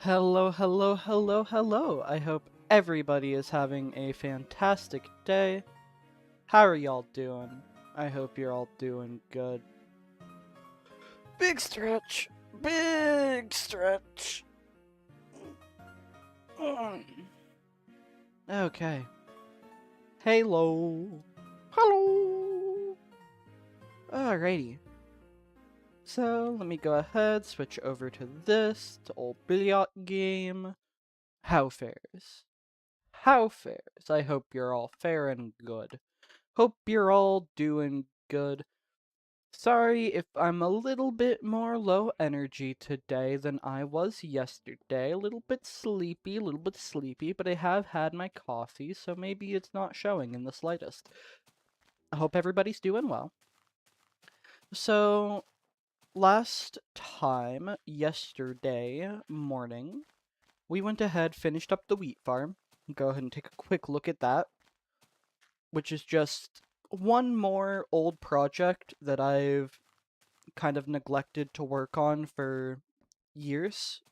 Hello, hello, hello, hello. I hope everybody is having a fantastic day. How are y'all doing? I hope you're all doing good. Big stretch. Big stretch. Okay. Hello. Hello. Alrighty. So, let me go ahead, switch over to this, to old billiard game. How fares? How fares? I hope you're all fair and good. Hope you're all doing good. Sorry if I'm a little bit more low energy today than I was yesterday. A little bit sleepy, but I have had my coffee, so maybe it's not showing in the slightest. I hope everybody's doing well. So, last time, yesterday morning, we went ahead, finished up the wheat farm. Go ahead and take a quick look at that, which is just one more old project that I've kind of neglected to work on for years.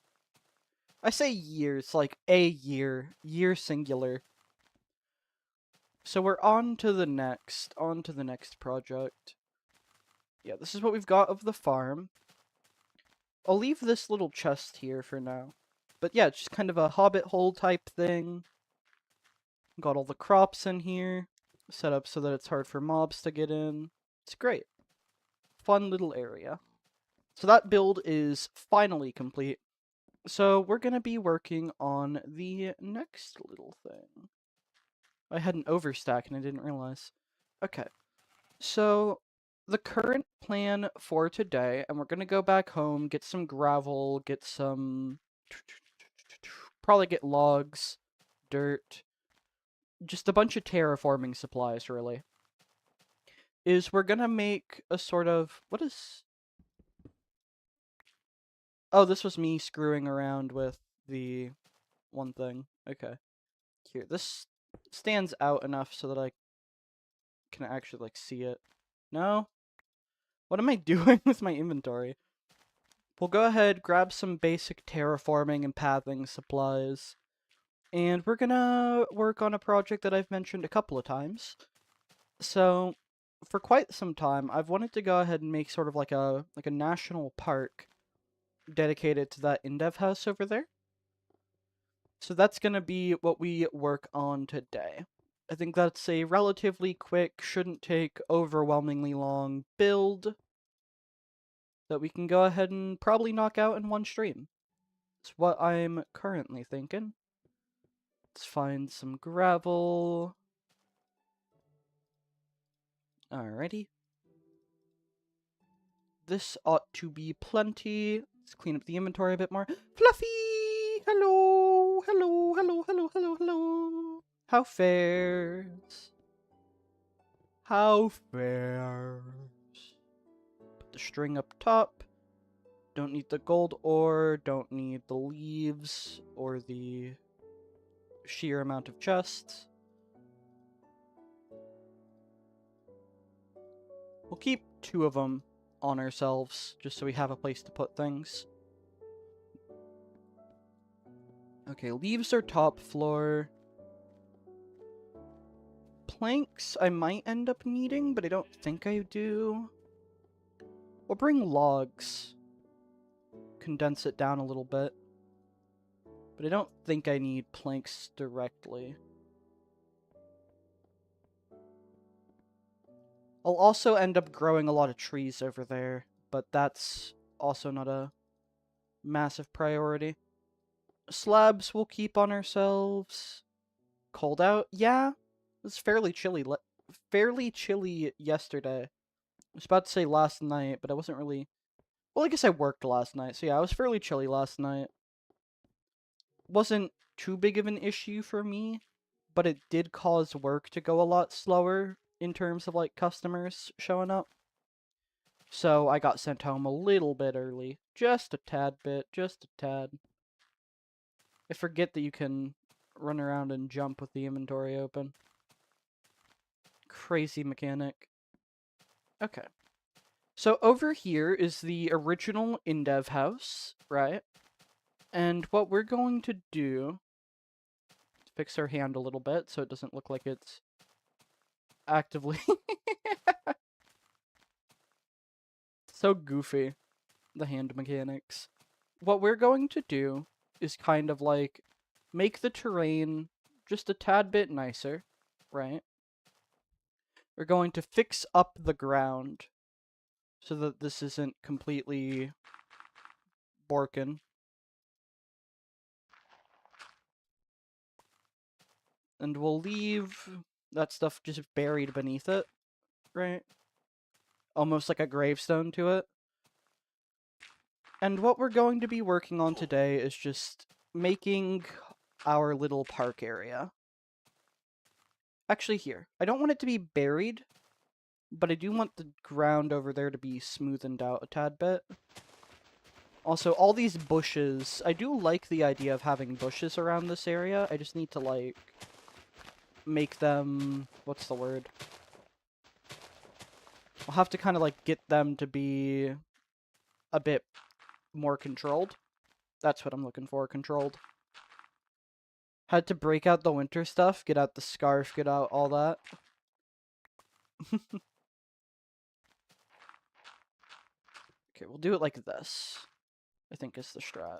I say years, like a year singular. So we're on to the next project. Yeah, this is what we've got of the farm. I'll leave this little chest here for now. But yeah, it's just kind of a hobbit hole type thing. Got all the crops in here, set up so that it's hard for mobs to get in. It's great. Fun little area. So that build is finally complete. So we're going to be working on the next little thing. I had an overstack and I didn't realize. Okay, so the current plan for today, and we're going to go back home, get some gravel, get some... probably get logs, dirt, just a bunch of terraforming supplies, really. Is we're going to make a sort of... what is... oh, this was me screwing around with the one thing. Okay. Here, this stands out enough so that I can actually, like, see it. No? What am I doing with my inventory? We'll go ahead, grab some basic terraforming and pathing supplies. And we're gonna work on a project that I've mentioned a couple of times. So, for quite some time, I've wanted to go ahead and make sort of like a national park dedicated to that Indev house over there. So that's gonna be what we work on today. I think that's a relatively quick, shouldn't take overwhelmingly long build that we can go ahead and probably knock out in one stream. It's what I'm currently thinking. Let's find some gravel. Alrighty. This ought to be plenty. Let's clean up the inventory a bit more. Fluffy! Hello! Hello, hello, hello, hello, hello! How fares? How fares? Put the string up top. Don't need the gold ore, don't need the leaves, or the sheer amount of chests. We'll keep 2 of them on ourselves, just so we have a place to put things. Okay, leaves are top floor. Planks I might end up needing, but I don't think I do. We'll bring logs. Condense it down a little bit. But I don't think I need planks directly. I'll also end up growing a lot of trees over there, but that's also not a massive priority. Slabs we'll keep on ourselves. Cold out? Yeah, it was fairly chilly. Fairly chilly yesterday. I was about to say last night, but I wasn't really... well, I guess I worked last night, so yeah, it was fairly chilly last night. Wasn't too big of an issue for me, but it did cause work to go a lot slower in terms of, like, customers showing up. So I got sent home a little bit early. Just a tad bit, just a tad. I forget that you can run around and jump with the inventory open. Crazy mechanic. Okay. So over here is the original Indev house, right? And what we're going to do is fix our hand a little bit so it doesn't look like it's actively so goofy, the hand mechanics. What we're going to do is kind of like make the terrain just a tad bit nicer, right? We're going to fix up the ground so that this isn't completely broken. And we'll leave that stuff just buried beneath it, right? Almost like a gravestone to it. And what we're going to be working on today is just making our little park area. Actually, here. I don't want it to be buried, but I do want the ground over there to be smoothened out a tad bit. Also, all these bushes, I do like the idea of having bushes around this area. I just need to, like, make them... what's the word? I'll have to kind of, like, get them to be a bit more controlled. That's what I'm looking for, controlled. Had to break out the winter stuff, get out the scarf, get out all that. Okay, we'll do it like this, I think is the strat.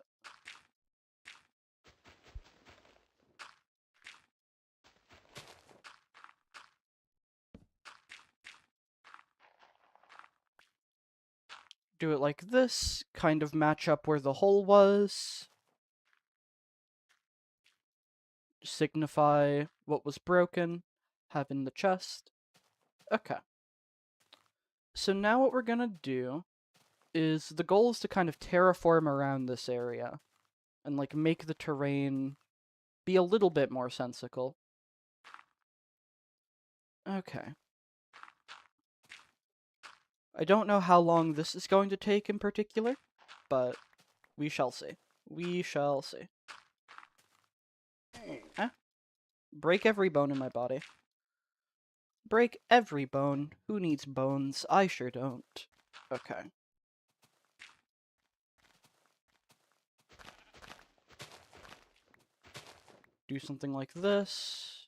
Do it like this, kind of match up where the hole was. Signify what was broken, have in the chest. Okay. So now what we're gonna do is, the goal is to kind of terraform around this area and like make the terrain be a little bit more sensical. Okay. I don't know how long this is going to take in particular, but we shall see. We shall see. Eh? Break every bone in my body. Break every bone. Who needs bones? I sure don't. Okay. Do something like this.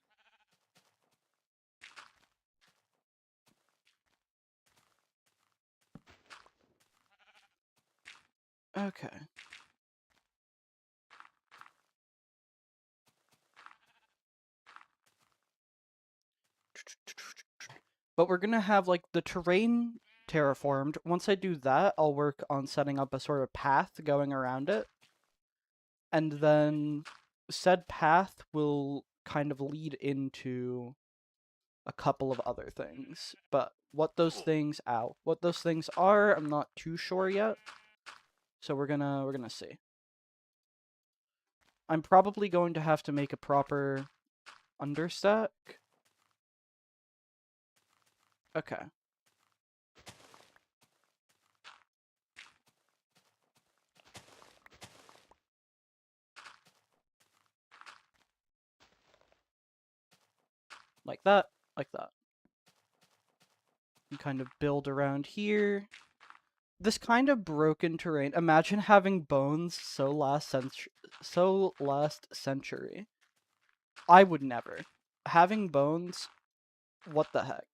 Okay. But we're gonna have, like, the terrain terraformed. Once I do that, I'll work on setting up a sort of path going around it. And then said path will kind of lead into a couple of other things. But what those things are, I'm not too sure yet. So we're gonna see. I'm probably going to have to make a proper understack. Okay. Like that, like that. And kind of build around here. This kind of broken terrain. Imagine having bones so last century. I would never. Having bones, what the heck?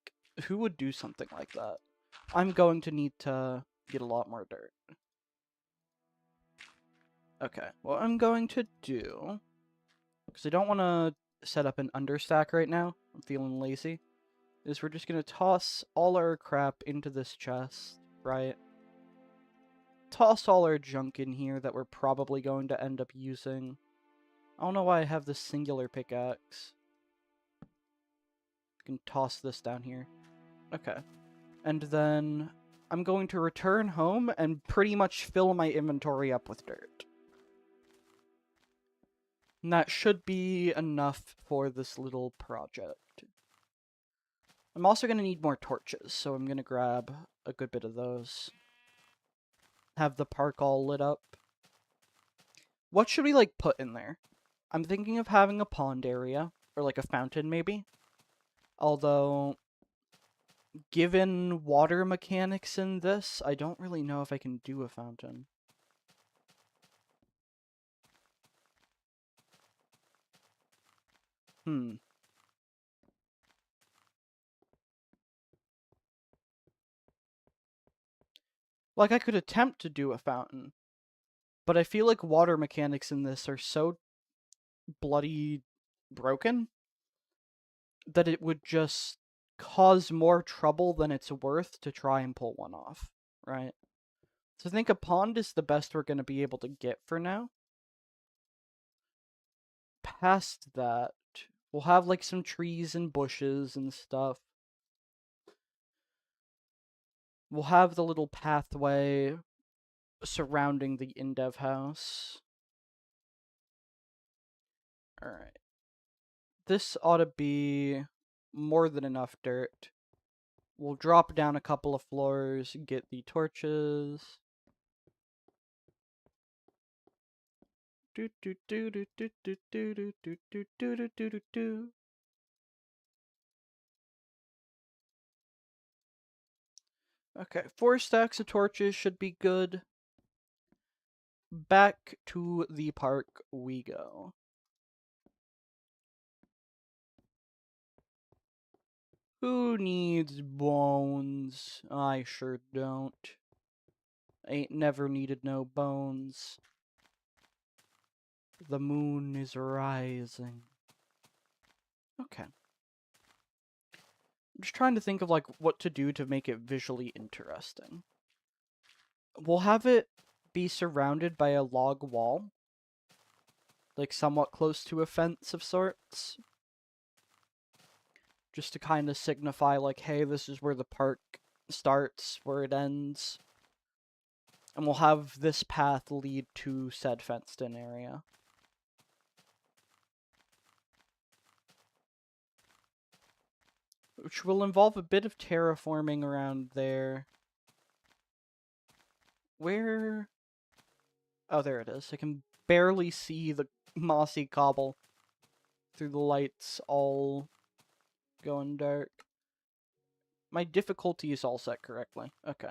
Who would do something like that? I'm going to need to get a lot more dirt. Okay, what I'm going to do, because I don't want to set up an understack right now, I'm feeling lazy, is we're just going to toss all our crap into this chest, right? Toss all our junk in here that we're probably going to end up using. I don't know why I have this singular pickaxe. I can toss this down here. Okay. And then I'm going to return home and pretty much fill my inventory up with dirt. And that should be enough for this little project. I'm also going to need more torches, so I'm going to grab a good bit of those. Have the park all lit up. What should we, like, put in there? I'm thinking of having a pond area, or like a fountain maybe. Although, given water mechanics in this, I don't really know if I can do a fountain. Like, I could attempt to do a fountain, but I feel like water mechanics in this are so bloody broken that it would just cause more trouble than it's worth to try and pull one off, right? So I think a pond is the best we're going to be able to get for now. Past that, we'll have like some trees and bushes and stuff. We'll have the little pathway surrounding the in-dev house. Alright. This ought to be more than enough dirt. We'll drop down a couple of floors, get the torches. Do do do do do do do do do do do do do do. Okay, 4 stacks of torches should be good. Back to the park we go. Who needs bones? I sure don't. Ain't never needed no bones. The moon is rising. Okay. I'm just trying to think of like what to do to make it visually interesting. We'll have it be surrounded by a log wall. Like somewhat close to a fence of sorts. Just to kind of signify like, hey, this is where the park starts, where it ends. And we'll have this path lead to said fenced-in area. Which will involve a bit of terraforming around there. Where? Oh, there it is. I can barely see the mossy cobble through the lights all going dark. My difficulty is all set correctly. Okay.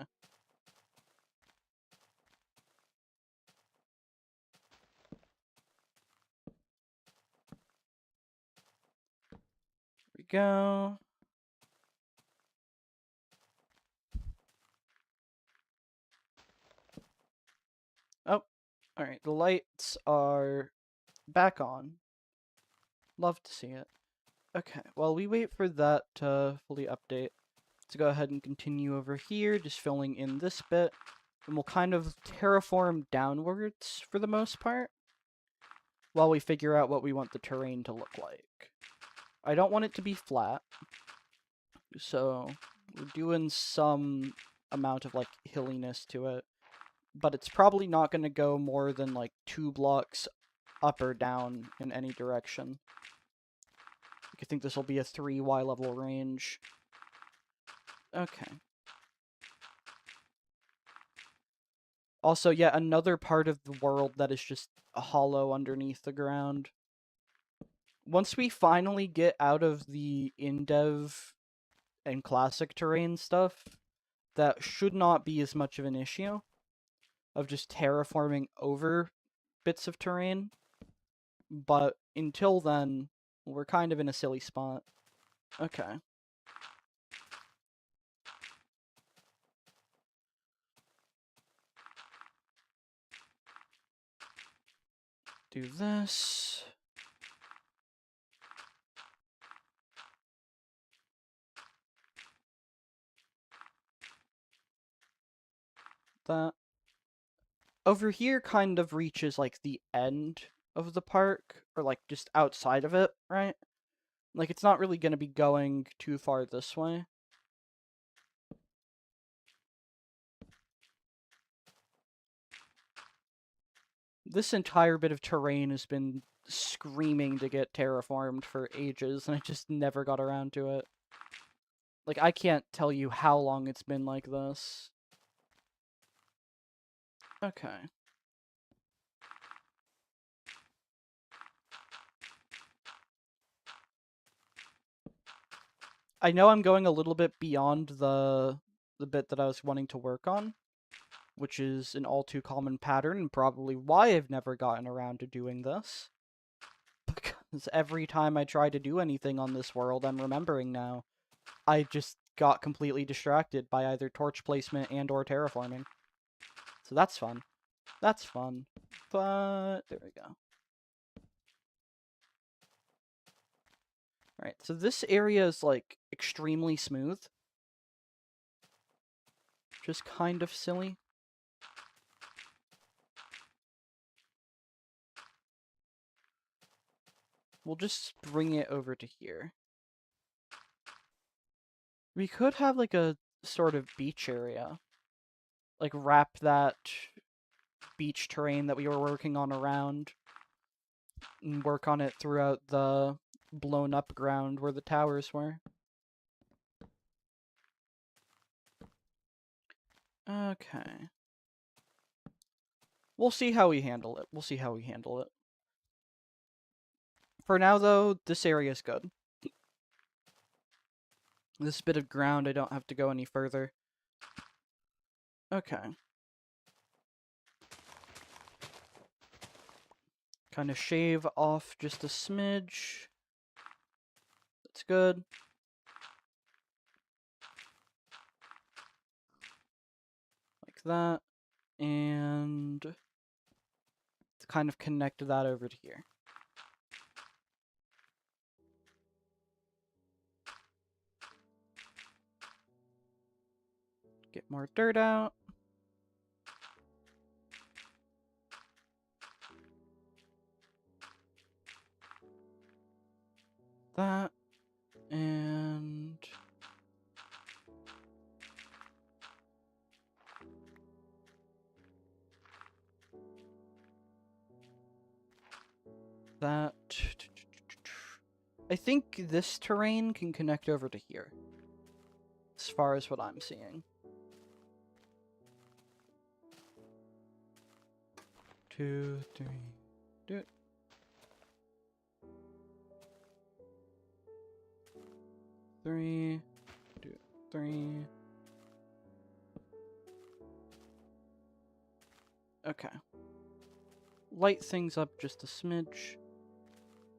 Here we go. Oh, alright. The lights are back on. Love to see it. Okay, while we wait for that to fully update, let's go ahead and continue over here, just filling in this bit. And we'll kind of terraform downwards for the most part, while we figure out what we want the terrain to look like. I don't want it to be flat, so we're doing some amount of, like, hilliness to it. But it's probably not going to go more than, like, 2 blocks up or down in any direction. I think this will be a 3 Y-level range. Okay. Also, yet another part of the world that is just a hollow underneath the ground. Once we finally get out of the in-dev and classic terrain stuff, that should not be as much of an issue of just terraforming over bits of terrain. But until then, we're kind of in a silly spot. Okay. Do this. That. Over here kind of reaches, like, the end of the park, or, like, just outside of it, right? Like, it's not really going to be going too far this way. This entire bit of terrain has been screaming to get terraformed for ages, and I just never got around to it. Like, I can't tell you how long it's been like this. Okay. I know I'm going a little bit beyond the bit that I was wanting to work on, which is an all too common pattern, and probably why I've never gotten around to doing this. 'Cause every time I try to do anything on this world, I'm remembering now, I just got completely distracted by either torch placement and or terraforming. So that's fun. That's fun. But there we go. Alright, so this area is like extremely smooth. Just kind of silly. We'll just bring it over to here. We could have like a sort of beach area. Like wrap that beach terrain that we were working on around and work on it throughout the blown up ground where the towers were. Okay. We'll see how we handle it. We'll see how we handle it. For now, though, this area is good. This bit of ground, I don't have to go any further. Okay. Kind of shave off just a smidge. That's good. Like that. And kind of connect that over to here. Get more dirt out. That. And that. I think this terrain can connect over to here. As far as what I'm seeing. 2, 3. Do it. 3. Do it. 3. Okay. Light things up just a smidge.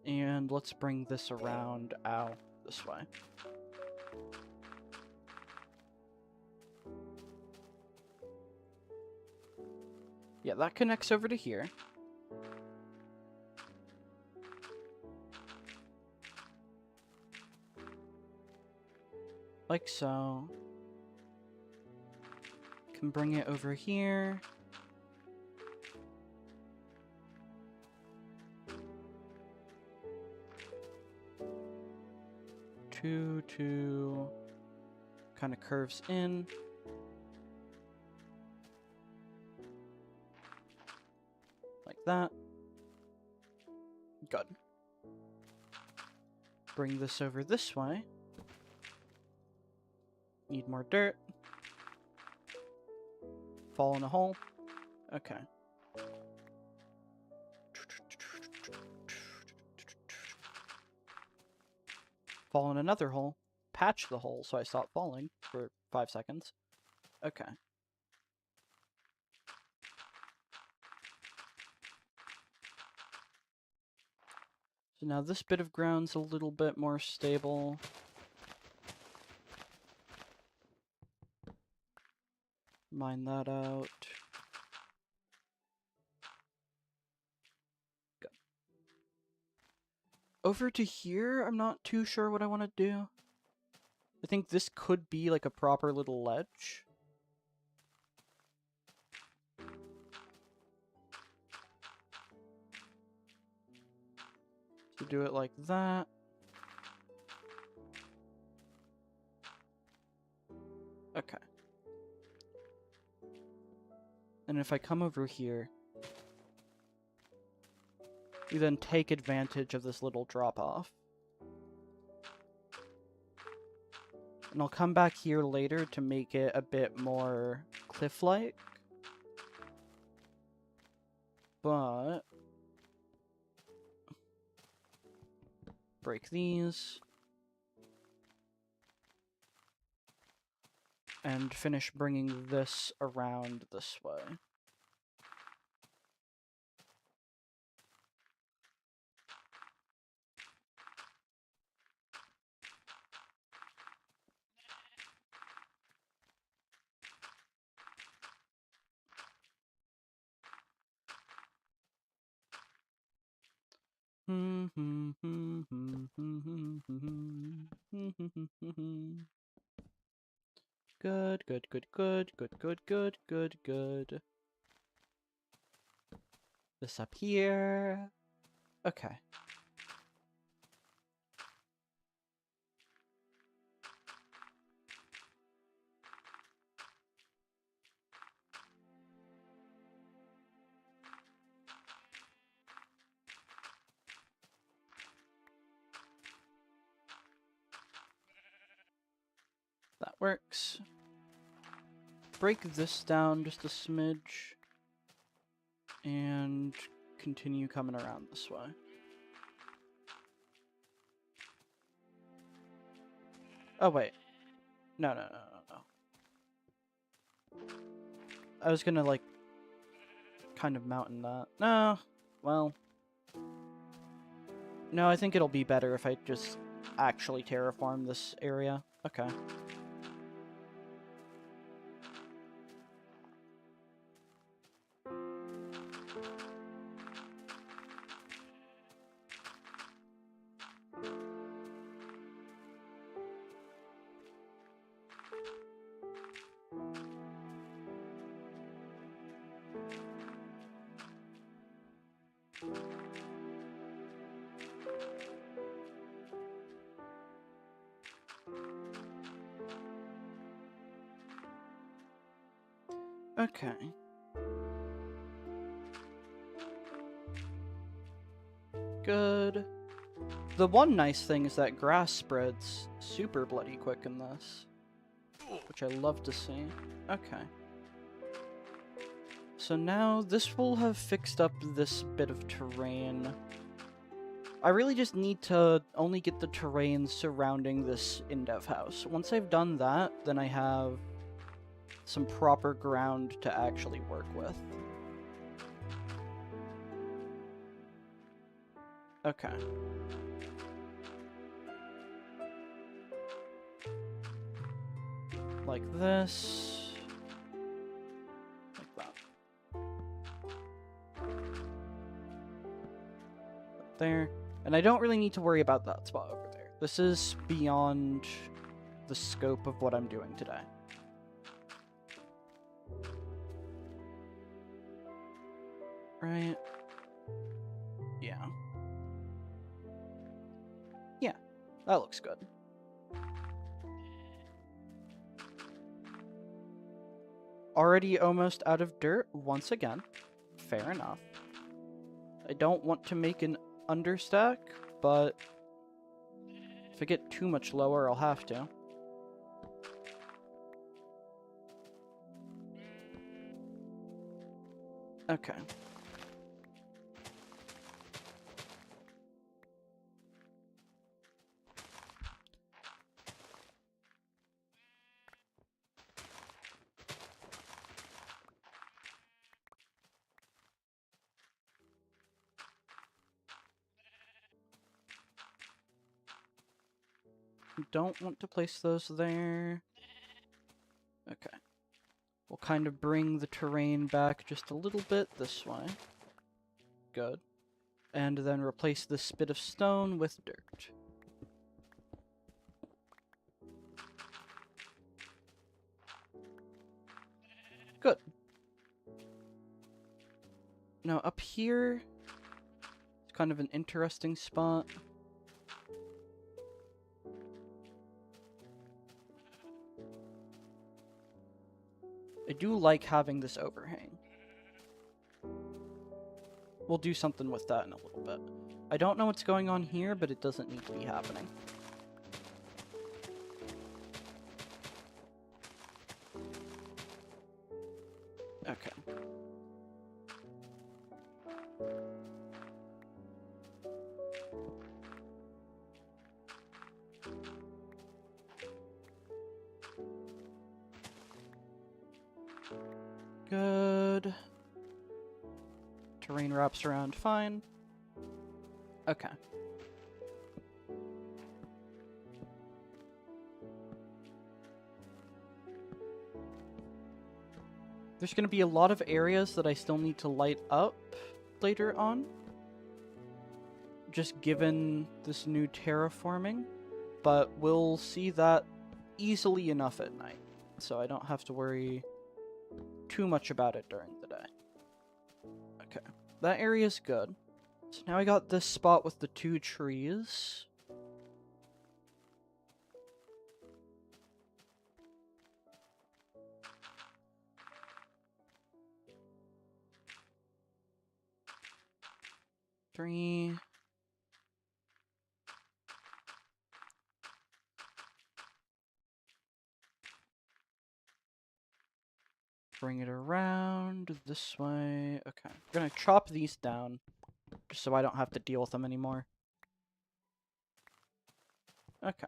And let's bring this around out this way. Yeah, that connects over to here. Like so. Can bring it over here. Two kind of curves in. Like that. Good. Bring this over this way. Need more dirt. Fall in a hole. Okay. Fall in another hole. Patch the hole so I stop falling for 5 seconds. Okay. So now this bit of ground's a little bit more stable. Mine that out. Go. Over to here, I'm not too sure what I want to do. I think this could be like a proper little ledge. So do it like that. Okay. And if I come over here, we then take advantage of this little drop-off. And I'll come back here later to make it a bit more cliff-like. But break these. And finish bringing this around this way. Good, good, good, good, good, good, good, good, good. This up here. Okay. That works. Break this down just a smidge. And continue coming around this way. Oh, wait. No. I was gonna, like, kind of mountain that. No. Well. No, I think it'll be better if I just actually terraform this area. Okay. Okay. Good. The one nice thing is that grass spreads super bloody quick in this, which I love to see. Okay. So now this will have fixed up this bit of terrain. I really just need to only get the terrain surrounding this in-dev house. Once I've done that, then I have some proper ground to actually work with. Okay. Like this. Like that. There. And I don't really need to worry about that spot over there. This is beyond the scope of what I'm doing today. Right? Yeah. Yeah, that looks good. Already almost out of dirt once again. Fair enough. I don't want to make an understack, but if I get too much lower, I'll have to. Okay. Don't want to place those there. Okay. We'll kind of bring the terrain back just a little bit this way. Good. And then replace this bit of stone with dirt. Good. Now up here, it's kind of an interesting spot. I do like having this overhang. We'll do something with that in a little bit. I don't know what's going on here, but it doesn't need to be happening. Okay. Good. Terrain wraps around fine. Okay. There's going to be a lot of areas that I still need to light up later on. just given this new terraforming, but we'll see that easily enough at night, so I don't have to worry too much about it during the day. Okay, that area's good. So now I got this spot with the 2 trees. Three. Bring it around this way. Okay, I'm gonna chop these down just so I don't have to deal with them anymore. Okay.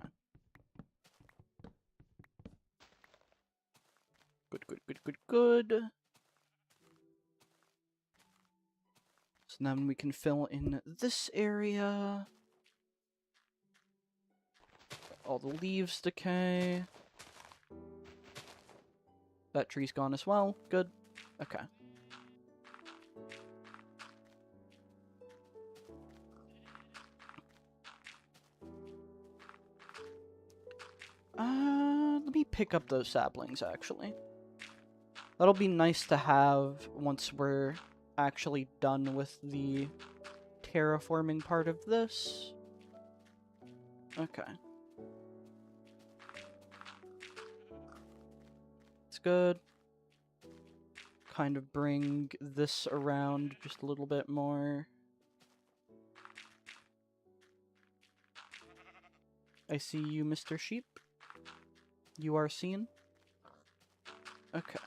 Good, good, good, good, good. So then we can fill in this area. All the leaves decay. That tree's gone as well. Good. Okay. Let me pick up those saplings, actually. That'll be nice to have once we're actually done with the terraforming part of this. Okay. It's good. Kind of bring this around just a little bit more. I see you, Mr. Sheep. You are seen. Okay.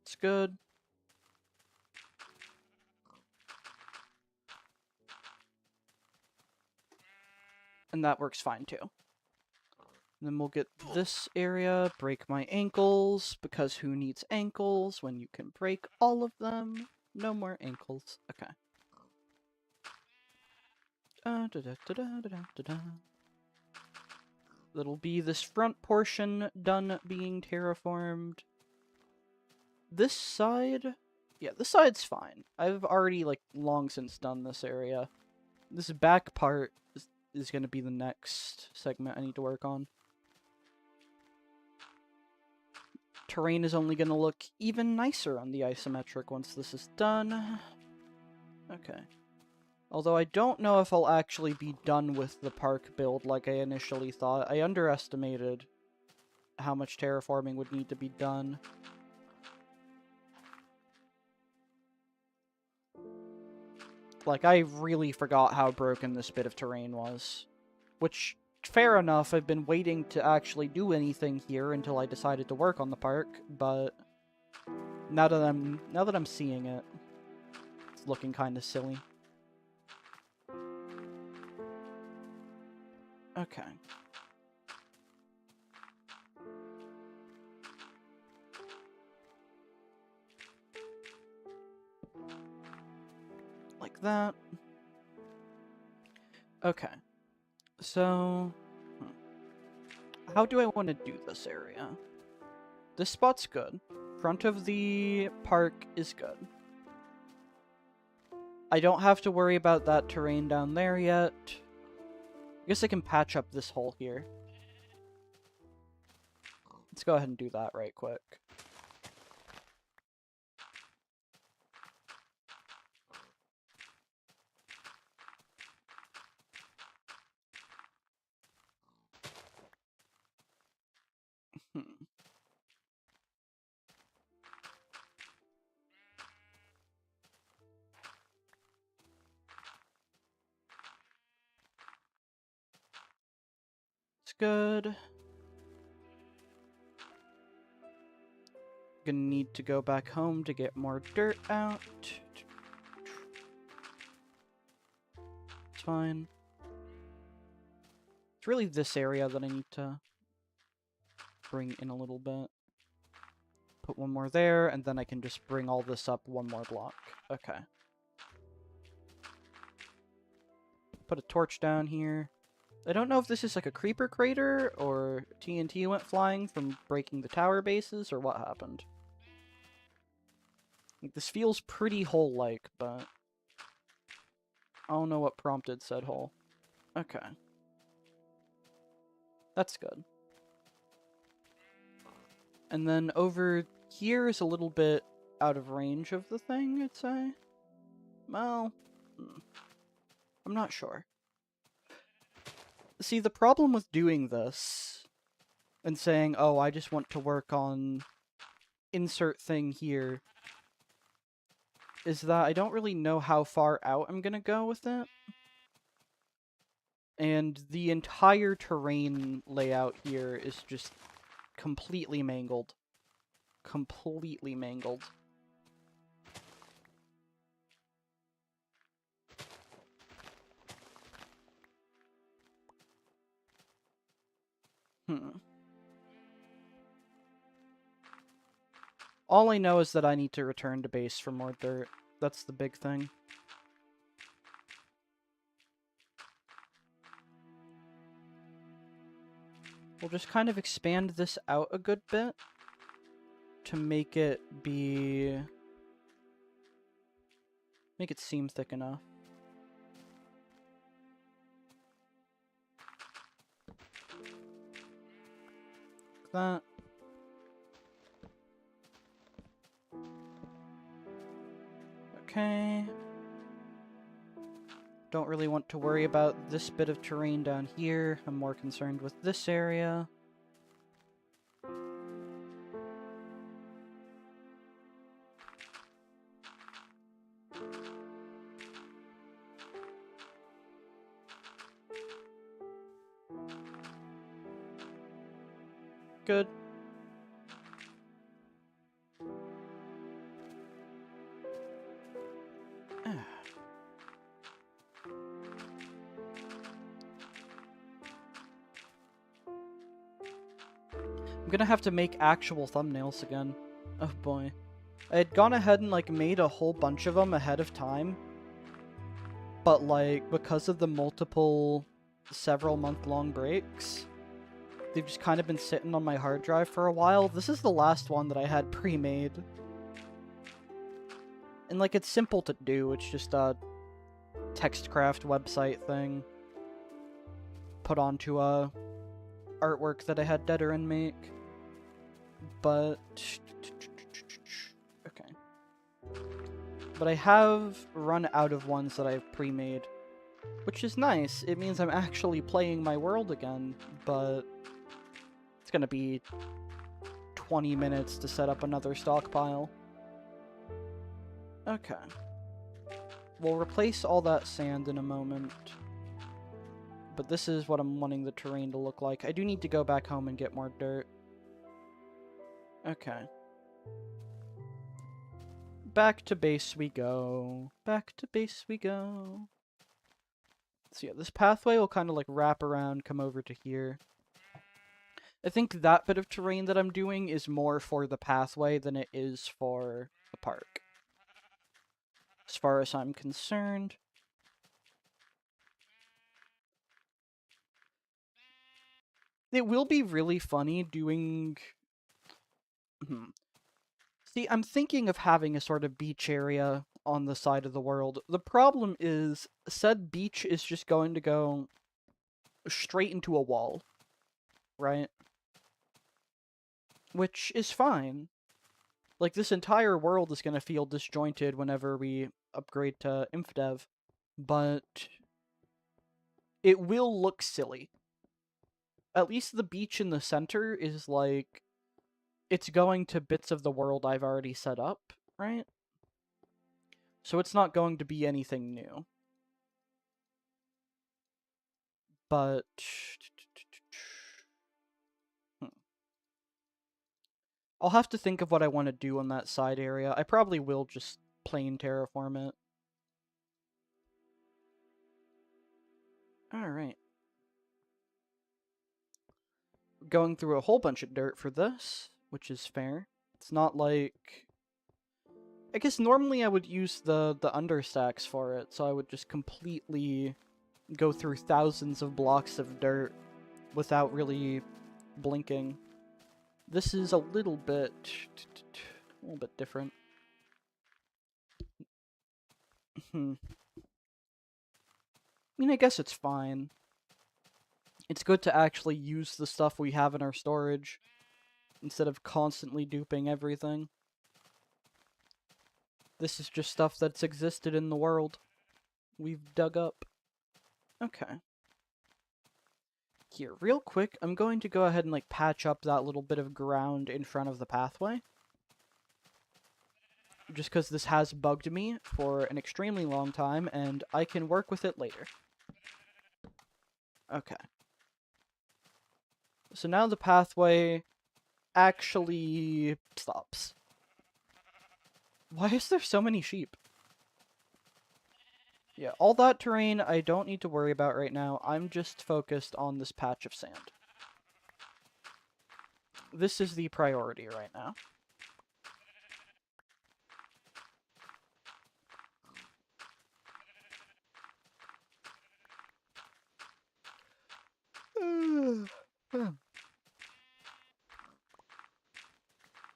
It's good. And that works fine too. And then we'll get this area, break my ankles, because who needs ankles when you can break all of them? No more ankles. Okay. That'll be this front portion done being terraformed. This side? Yeah, this side's fine. I've already, like, long since done this area. This back part is going to be the next segment I need to work on. Terrain is only going to look even nicer on the isometric once this is done. Okay. Although I don't know if I'll actually be done with the park build like I initially thought. I underestimated how much terraforming would need to be done. Like, I really forgot how broken this bit of terrain was. Which, fair enough, I've been waiting to actually do anything here until I decided to work on the park, but now that I'm seeing it, it's looking kind of silly. Okay. Like that. Okay. So, how do I want to do this area? This spot's good. Front of the park is good. I don't have to worry about that terrain down there yet. I guess I can patch up this hole here. Let's go ahead and do that right quick. It's good. Gonna need to go back home to get more dirt out. It's fine. It's really this area that I need to bring in a little bit. Put one more there, and then I can just bring all this up one more block. Okay. Put a torch down here. I don't know if this is like a creeper crater, or TNT went flying from breaking the tower bases, or what happened. Like, this feels pretty hole-like, but I don't know what prompted said hole. Okay. That's good. And then over here is a little bit out of range of the thing, I'd say. Well, I'm not sure. See, the problem with doing this and saying, oh, I just want to work on insert thing here, is that I don't really know how far out I'm gonna go with it. And the entire terrain layout here is just completely mangled. Completely mangled. All I know is that I need to return to base for more dirt. That's the big thing. We'll just kind of expand this out a good bit to make it seem thick enough. Like that. Okay. Don't really want to worry about this bit of terrain down here. I'm more concerned with this area. Good. I'm gonna have to make actual thumbnails again. Oh boy. I had gone ahead and, like, made a whole bunch of them ahead of time. But, like, because of the multiple several month-long breaks, they've just kind of been sitting on my hard drive for a while. This is the last one that I had pre-made. And, like, it's simple to do. It's just a TextCraft website thing put onto a artwork that I had Deaderin make. But okay. But I have run out of ones that I've pre-made, which is nice. It means I'm actually playing my world again, but it's gonna be 20 minutes to set up another stockpile. Okay. We'll replace all that sand in a moment. But this is what I'm wanting the terrain to look like. I do need to go back home and get more dirt. Okay. Back to base we go. Back to base we go. So yeah, this pathway will kind of like wrap around, come over to here. I think that bit of terrain that I'm doing is more for the pathway than it is for the park, as far as I'm concerned. It will be really funny doing... See, I'm thinking of having a sort of beach area on the side of the world. The problem is, said beach is just going to go straight into a wall, right? Which is fine. Like, this entire world is going to feel disjointed whenever we upgrade to InfDev, but it will look silly. At least the beach in the center is like, it's going to bits of the world I've already set up, right? So it's not going to be anything new. But... I'll have to think of what I want to do on that side area. I probably will just plain terraform it. Alright. Going through a whole bunch of dirt for this, which is fair. It's not like... I guess normally I would use the understacks for it, so I would just completely go through thousands of blocks of dirt without really blinking. This is a little bit different. I mean, I guess it's fine. It's good to actually use the stuff we have in our storage instead of constantly duping everything. This is just stuff that's existed in the world. We've dug up. Okay. Here, real quick, I'm going to go ahead and, like, patch up that little bit of ground in front of the pathway. Just because this has bugged me for an extremely long time, and I can work with it later. Okay. So now the pathway actually stops. Why is there so many sheep? Yeah, all that terrain I don't need to worry about right now. I'm just focused on this patch of sand. This is the priority right now.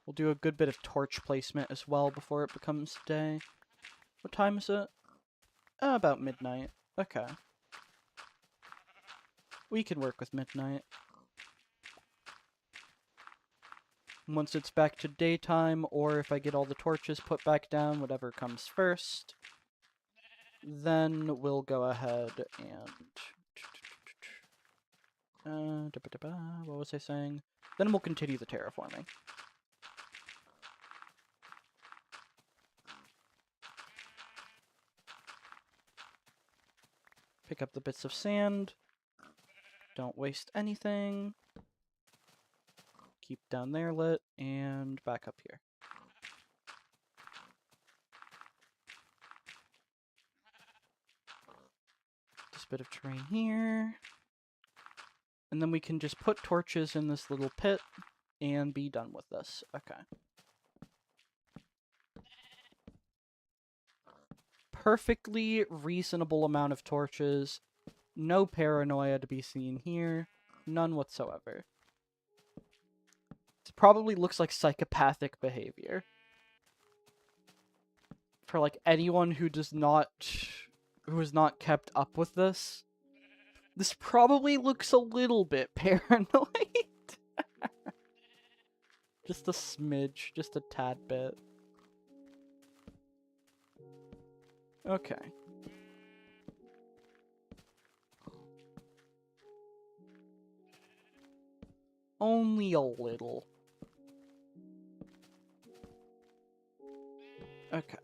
We'll do a good bit of torch placement as well before it becomes day. What time is it? About midnight. Okay. We can work with midnight. Once it's back to daytime, or if I get all the torches put back down, whatever comes first, then we'll go ahead and... what was I saying? Then we'll continue the terraforming. Pick up the bits of sand. Don't waste anything. Keep down there lit, and back up here. This bit of terrain here. And then we can just put torches in this little pit and be done with this. Okay. Perfectly reasonable amount of torches. No paranoia to be seen here. None whatsoever. This probably looks like psychopathic behavior. For like anyone who has not kept up with this. This probably looks a little bit paranoid. Just a smidge, just a tad bit. Okay. Only a little. Okay.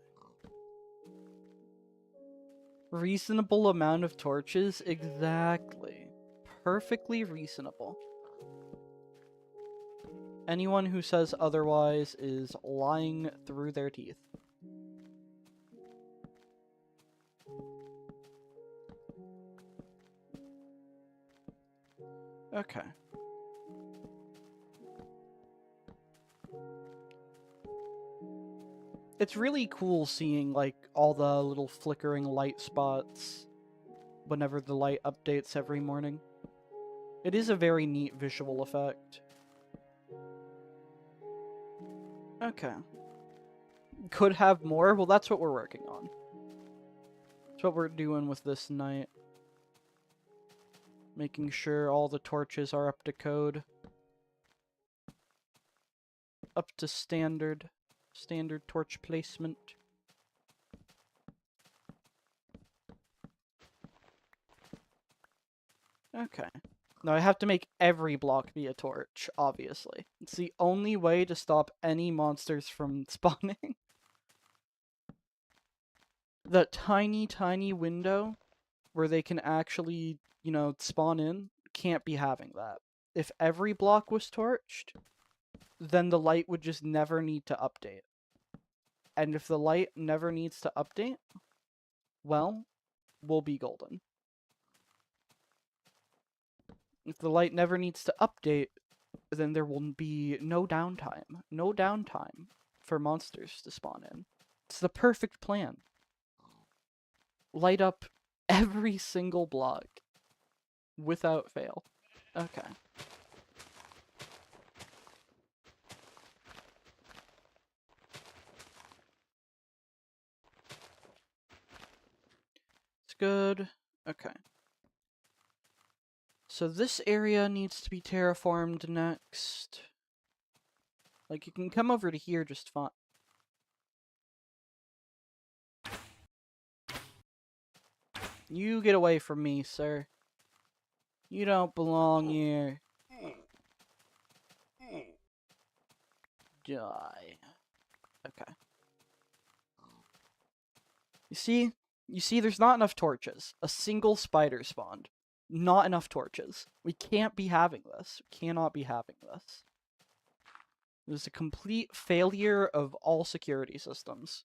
Reasonable amount of torches? Exactly. Perfectly reasonable. Anyone who says otherwise is lying through their teeth. Okay. It's really cool seeing, like, all the little flickering light spots whenever the light updates every morning. It is a very neat visual effect. Okay. Could have more? Well, that's what we're working on. That's what we're doing with this night. Making sure all the torches are up to code. Up to standard torch placement. Okay. Now I have to make every block be a torch, obviously. It's the only way to stop any monsters from spawning. That tiny, tiny window where they can actually, you know, spawn in, can't be having that. If every block was torched, then the light would just never need to update. And if the light never needs to update, well, we'll be golden. If the light never needs to update, then there will be no downtime. No downtime for monsters to spawn in. It's the perfect plan. Light up every single block without fail. Okay. good. Okay. So this area needs to be terraformed next. Like, you can come over to here just fine. You get away from me, sir. You don't belong here. Die. Okay. You see, there's not enough torches. A single spider spawned. Not enough torches. We can't be having this. We cannot be having this. It was a complete failure of all security systems.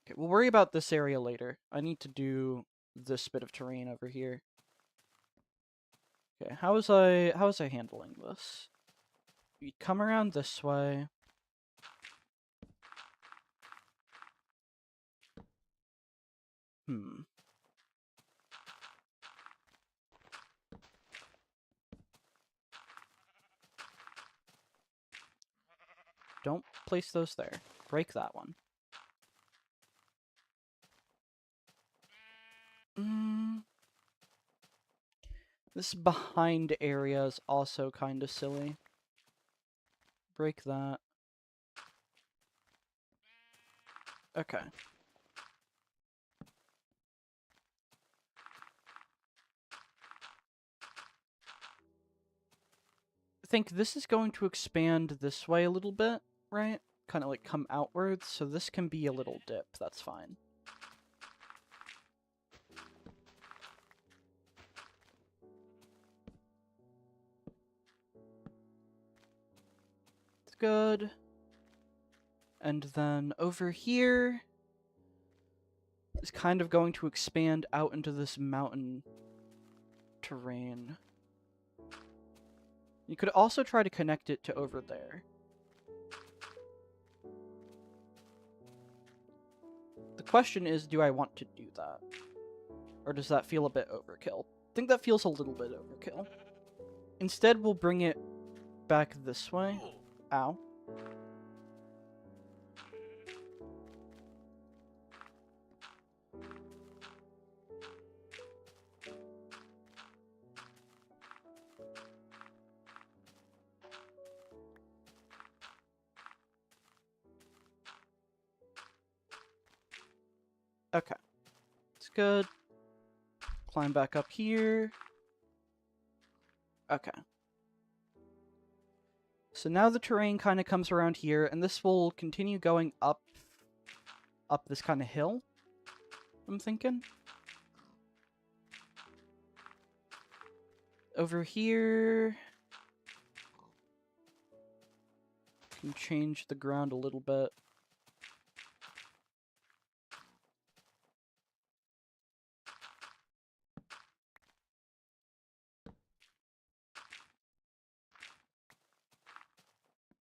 Okay, we'll worry about this area later. I need to do this bit of terrain over here. Okay, how was I handling this? We come around this way. Don't place those there. Break that one. This behind area is also kind of silly. Break that. Okay. I think this is going to expand this way a little bit, right? Kind of like come outwards, so this can be a little dip. That's fine. It's good. And then over here is kind of going to expand out into this mountain terrain. You could also try to connect it to over there. The question is, do I want to do that? Or does that feel a bit overkill? I think that feels a little bit overkill. Instead, we'll bring it back this way. Ow. Okay. It's good. Climb back up here. Okay. So now the terrain kind of comes around here, and this will continue going up this kind of hill, I'm thinking. Over here, can change the ground a little bit.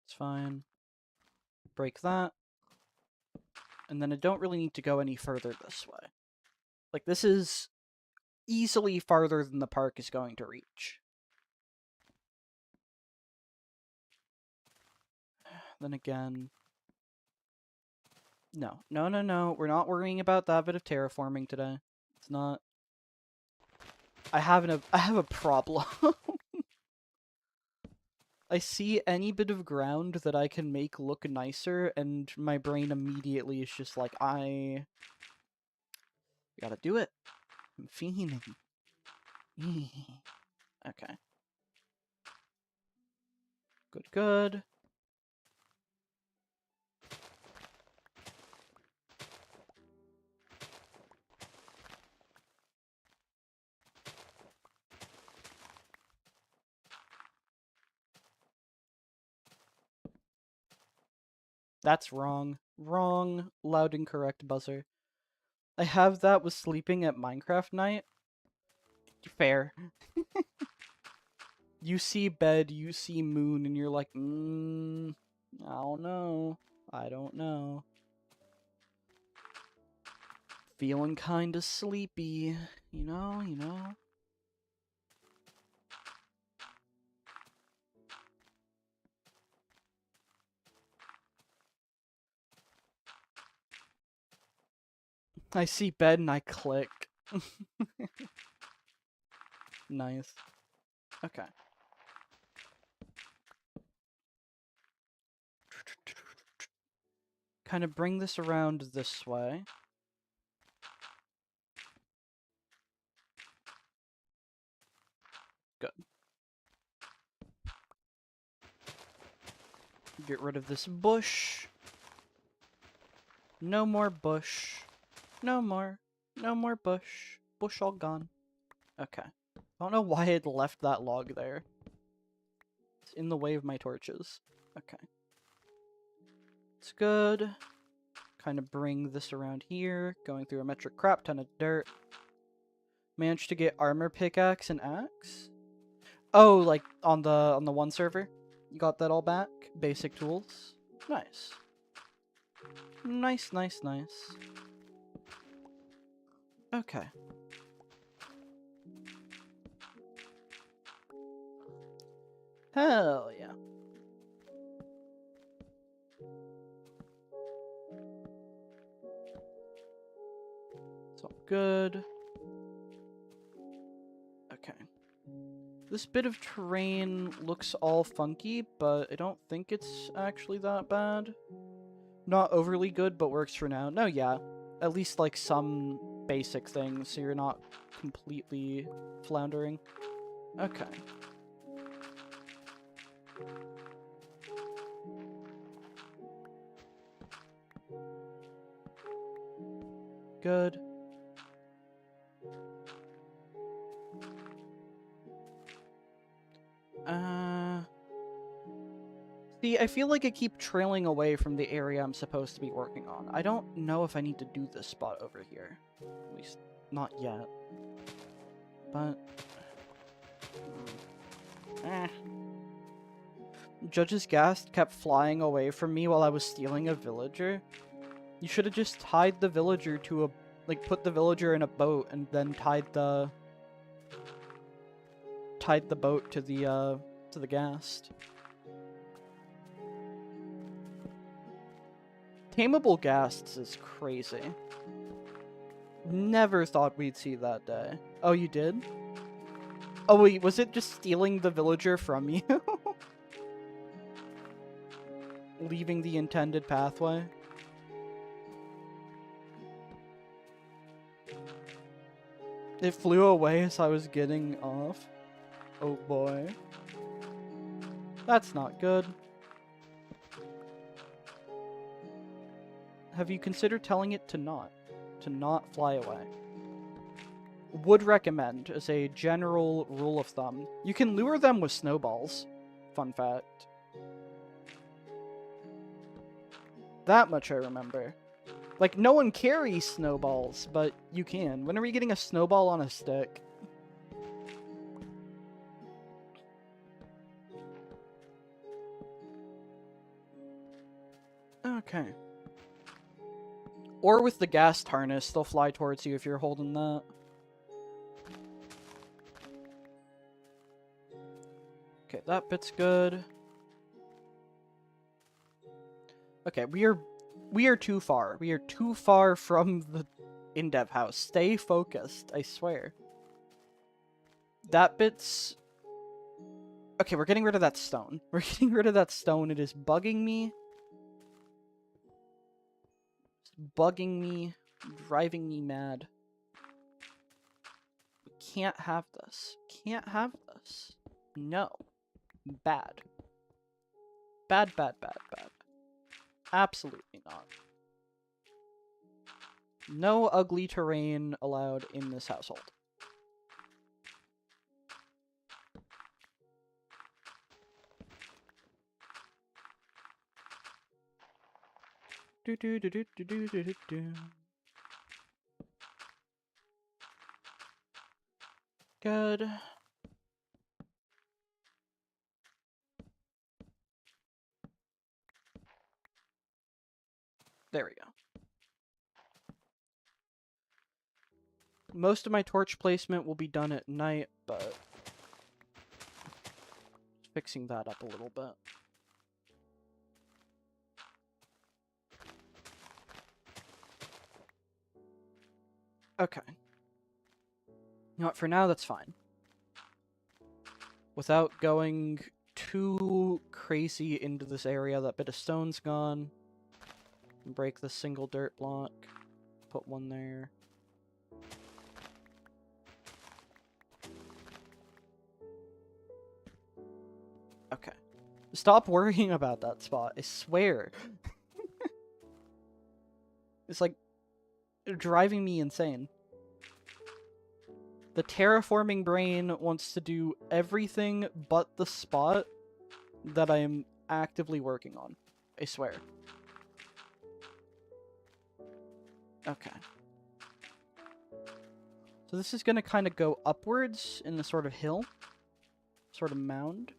It's fine. Break that. And then I don't really need to go any further this way. Like, this is easily farther than the park is going to reach. Then again... No. No, no, no. We're not worrying about that bit of terraforming today. It's not... I have a problem. I see any bit of ground that I can make look nicer, and my brain immediately is just like, I gotta do it. I'm fiending. Okay. Good, good. That's wrong. Wrong. Loud and correct buzzer. I have that with sleeping at Minecraft night. Fair. You see bed, you see moon, and you're like, I don't know. I don't know. Feeling kinda sleepy. You know, you know. I see bed and I click. Nice. Okay. Kind of bring this around this way. Good. Get rid of this bush. No more bush. No more. No more bush. Bush all gone. Okay. I don't know why it left that log there. It's in the way of my torches. Okay. It's good. Kind of bring this around here. Going through a metric crap ton of dirt. Managed to get armor pickaxe and axe. Oh, like on the one server? You got that all back? Basic tools? Nice. Nice, nice, nice. Okay. Hell yeah. It's all good. Okay. This bit of terrain looks all funky, but I don't think it's actually that bad. Not overly good, but works for now. No, yeah. At least, like, some basic things, so you're not completely floundering. Okay. Good. See, I feel like I keep trailing away from the area I'm supposed to be working on. I don't know if I need to do this spot over here. At least, not yet. But... Judge's ghast kept flying away from me while I was stealing a villager. You should have just tied the villager to a... Like, put the villager in a boat and then tied the boat to the ghast. Tameable ghasts is crazy. Never thought we'd see that day. Oh, you did? Oh wait, was it just stealing the villager from you? Leaving the intended pathway? It flew away as I was getting off. Oh boy. That's not good. Have you considered telling it to not fly away? Would recommend as a general rule of thumb. You can lure them with snowballs. Fun fact. That much I remember. Like, no one carries snowballs, but you can. When are we getting a snowball on a stick? Okay. Or with the ghast harness, they'll fly towards you if you're holding that. Okay, that bit's good. Okay, we are too far. We are too far from the in-dev house. Stay focused, I swear. That bit's... Okay, we're getting rid of that stone. We're getting rid of that stone. It is bugging me. It's bugging me. Driving me mad. We can't have this. Can't have this. No. Bad. Bad, bad, bad, bad. Absolutely not. No ugly terrain allowed in this household. Do do do do do do do do. Good. There we go. Most of my torch placement will be done at night, but fixing that up a little bit. Okay. You know what, for now, that's fine. Without going too crazy into this area, that bit of stone's gone. Break the single dirt block. Put one there. Okay. Stop worrying about that spot, I swear. It's like driving me insane. The terraforming brain wants to do everything but the spot that I am actively working on. I swear. Okay. So this is going to kind of go upwards in the sort of hill. Sort of mound.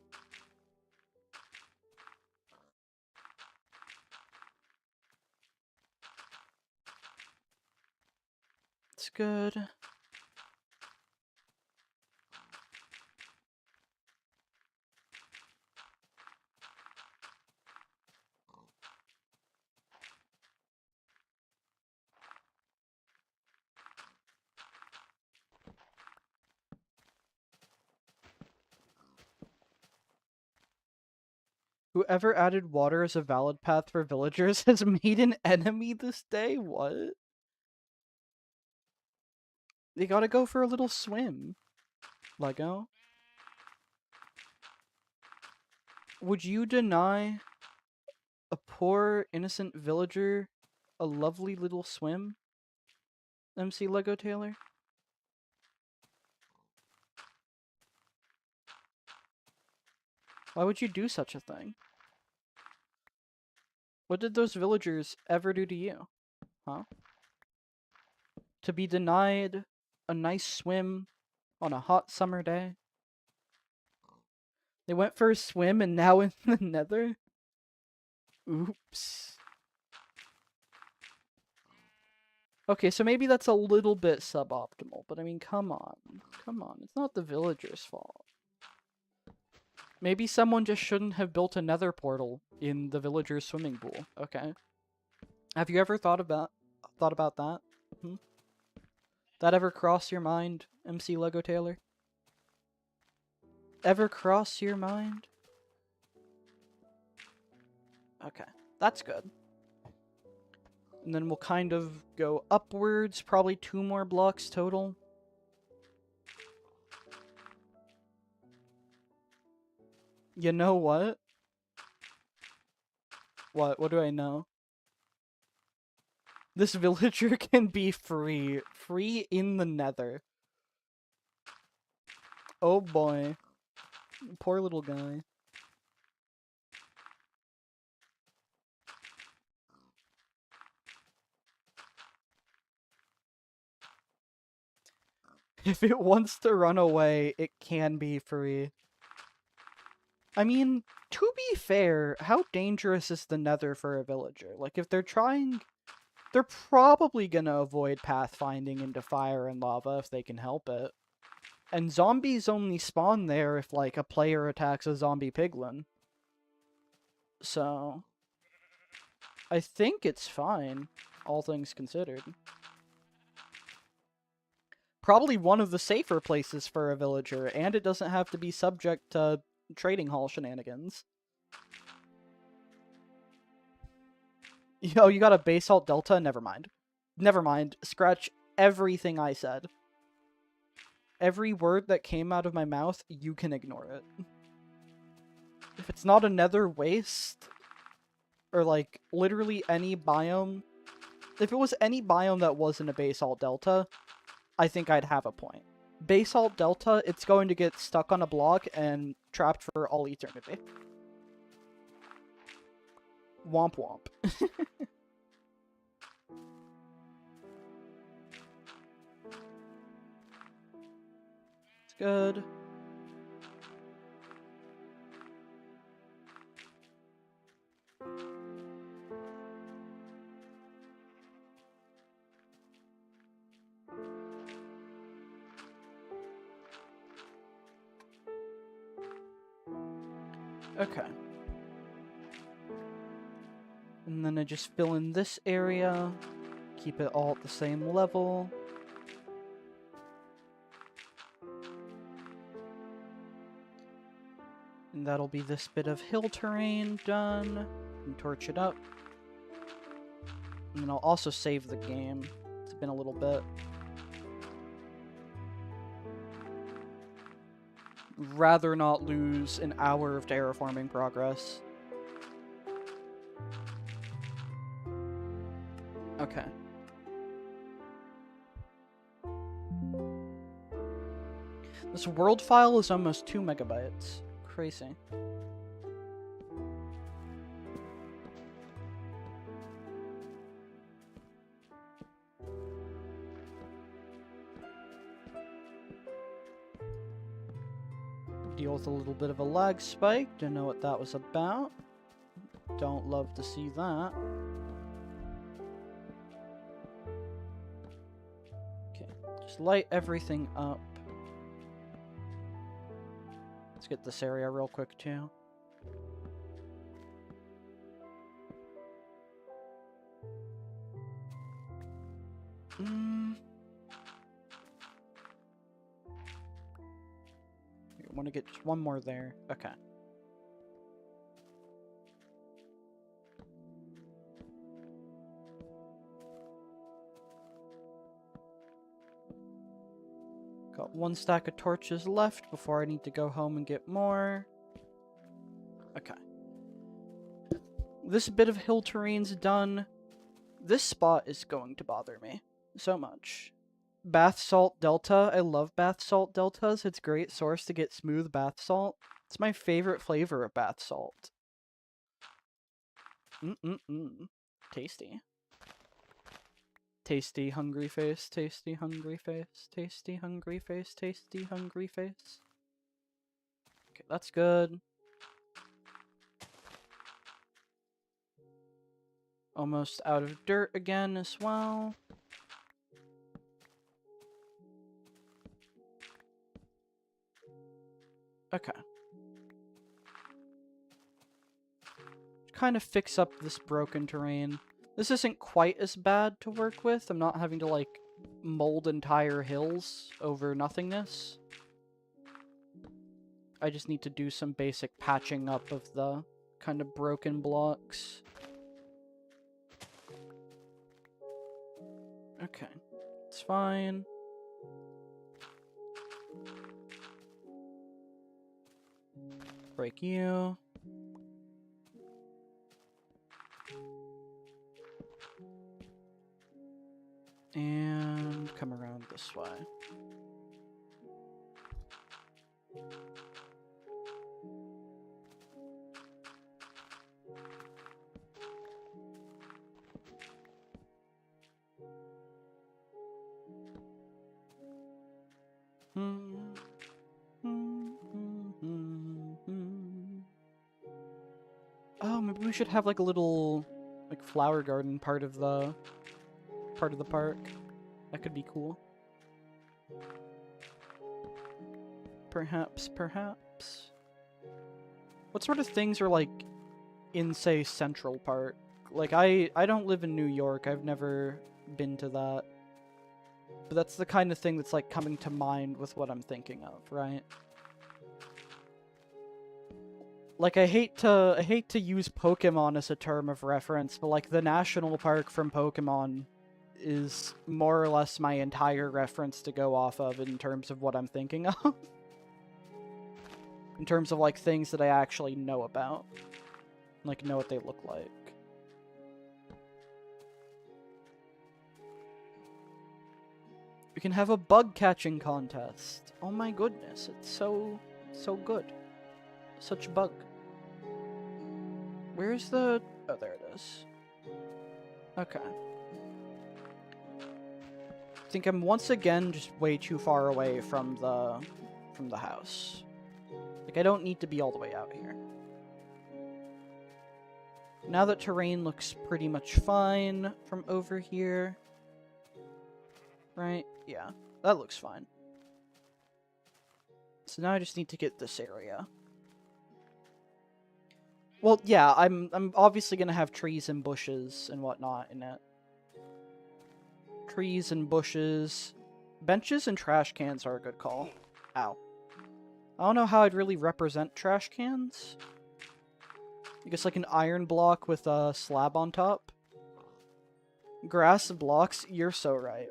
It's good. Whoever added water as a valid path for villagers has made an enemy this day? What? They gotta go for a little swim. Lego? Would you deny a poor, innocent villager a lovely little swim? MC Lego Taylor? Why would you do such a thing? What did those villagers ever do to you? Huh? To be denied a nice swim on a hot summer day? They went for a swim and now in the nether? Oops. Okay, so maybe that's a little bit suboptimal, but I mean, come on. Come on, it's not the villager's fault. Maybe someone just shouldn't have built a nether portal in the villager's swimming pool, okay? Have you ever thought about that? Hmm? That ever cross your mind, MC Lego Taylor? Ever cross your mind? Okay, that's good. And then we'll kind of go upwards, probably 2 more blocks total. You know what? What do I know? This villager can be free. Free in the nether. Oh boy. Poor little guy. If it wants to run away, it can be free. I mean, to be fair, how dangerous is the nether for a villager? Like, if they're trying... They're probably gonna avoid pathfinding into fire and lava if they can help it. And zombies only spawn there if, like, a player attacks a zombie piglin. So... I think it's fine, all things considered. Probably one of the safer places for a villager, and it doesn't have to be subject to trading hall shenanigans. Yo, you got a basalt delta? Never mind. Never mind. Scratch everything I said. Every word that came out of my mouth, you can ignore it. If it's not a nether waste, or like literally any biome, if it was any biome that wasn't a basalt delta, I think I'd have a point. Basalt delta, it's going to get stuck on a block and trapped for all eternity. Womp womp. It's good. Okay. And then I just fill in this area, keep it all at the same level. And that'll be this bit of hill terrain done. And torch it up. And then I'll also save the game. It's been a little bit. Rather not lose an hour of terraforming progress. Okay. This world file is almost 2 megabytes. Crazy. Deal with a little bit of a lag spike. Didn't know what that was about. Don't love to see that. Okay, just light everything up. Let's get this area real quick too. I want to get just one more there. Okay. Got 1 stack of torches left before I need to go home and get more. Okay. This bit of hill terrain's done. This spot is going to bother me so much. Bath salt delta. I love bath salt deltas. It's a great source to get smooth bath salt. It's my favorite flavor of bath salt. Tasty. Tasty, hungry face, tasty, hungry face, tasty, hungry face, tasty, hungry face. Okay, that's good. Almost out of dirt again as well. Okay. Kind of fix up this broken terrain. This isn't quite as bad to work with. I'm not having to, like, mold entire hills over nothingness. I just need to do some basic patching up of the kind of broken blocks. Okay. It's fine. Break you. And come around this way. Oh, maybe we should have like a little like flower garden part of the park. That could be cool. Perhaps. What sort of things are like in, say, Central Park? Like, I don't live in New York. I've never been to that. But that's the kind of thing that's like coming to mind with what I'm thinking of, right? Like, I hate to use Pokemon as a term of reference, but like the national park from Pokemon is more or less my entire reference to go off of in terms of what I'm thinking of. In terms of like things that I actually know about. Like, know what they look like. We can have a bug catching contest. Oh my goodness, it's so good. Such a bug. Where's the... Oh, there it is. Okay. I think I'm once again just way too far away from the house. Like, I don't need to be all the way out here. Now that terrain looks pretty much fine from over here. Right? Yeah, that looks fine. So now I just need to get this area. Well, yeah, I'm obviously gonna have trees and bushes and whatnot in it. Trees and bushes. Benches and trash cans are a good call. Ow. I don't know how I'd really represent trash cans. I guess like an iron block with a slab on top. Grass blocks, you're so right.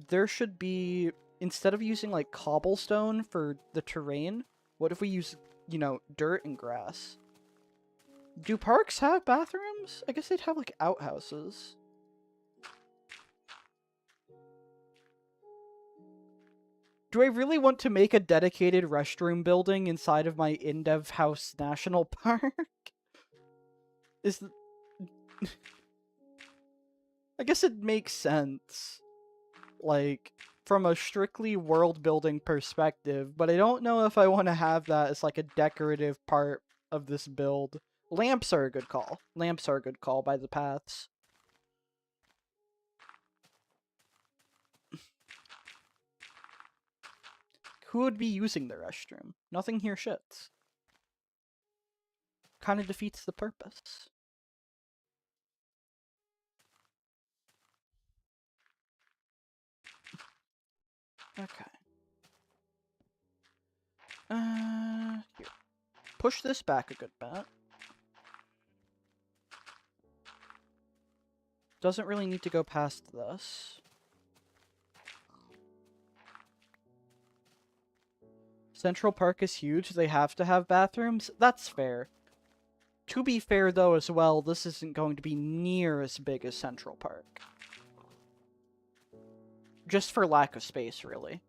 There should be, instead of using like cobblestone for the terrain, what if we use, you know, dirt and grass? Do parks have bathrooms? I guess they'd have like outhouses. Do I really want to make a dedicated restroom building inside of my InDev House National Park? Is I guess it makes sense, like, from a strictly world-building perspective, but I don't know if I want to have that as, like, a decorative part of this build. Lamps are a good call. Lamps are a good call by the paths. Who would be using the restroom? Nothing here shits. Kind of defeats the purpose. Okay. Here. Push this back a good bit. Doesn't really need to go past this. Central Park is huge. They have to have bathrooms. That's fair. To be fair, though, as well, this isn't going to be near as big as Central Park. Just for lack of space, really.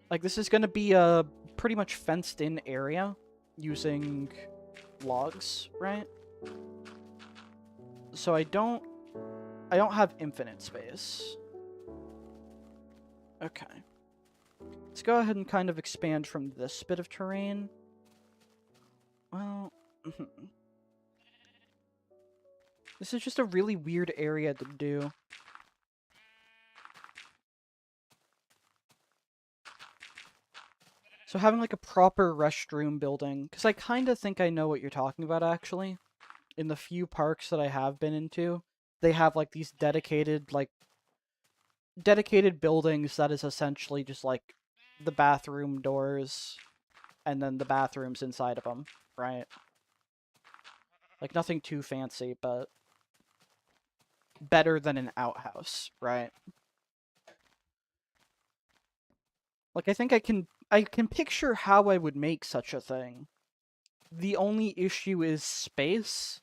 Like, this is going to be a pretty much fenced-in area using logs, right? So I don't have infinite space. Okay. Let's go ahead and kind of expand from this bit of terrain. Well, this is just a really weird area to do. So having like a proper restroom building, because I kind of think I know what you're talking about actually. In the few parks that I have been into, they have like these dedicated buildings that is essentially just like the bathroom doors and then the bathrooms inside of them, right? Like nothing too fancy, but better than an outhouse, right? Like I think I can picture how I would make such a thing. The only issue is space,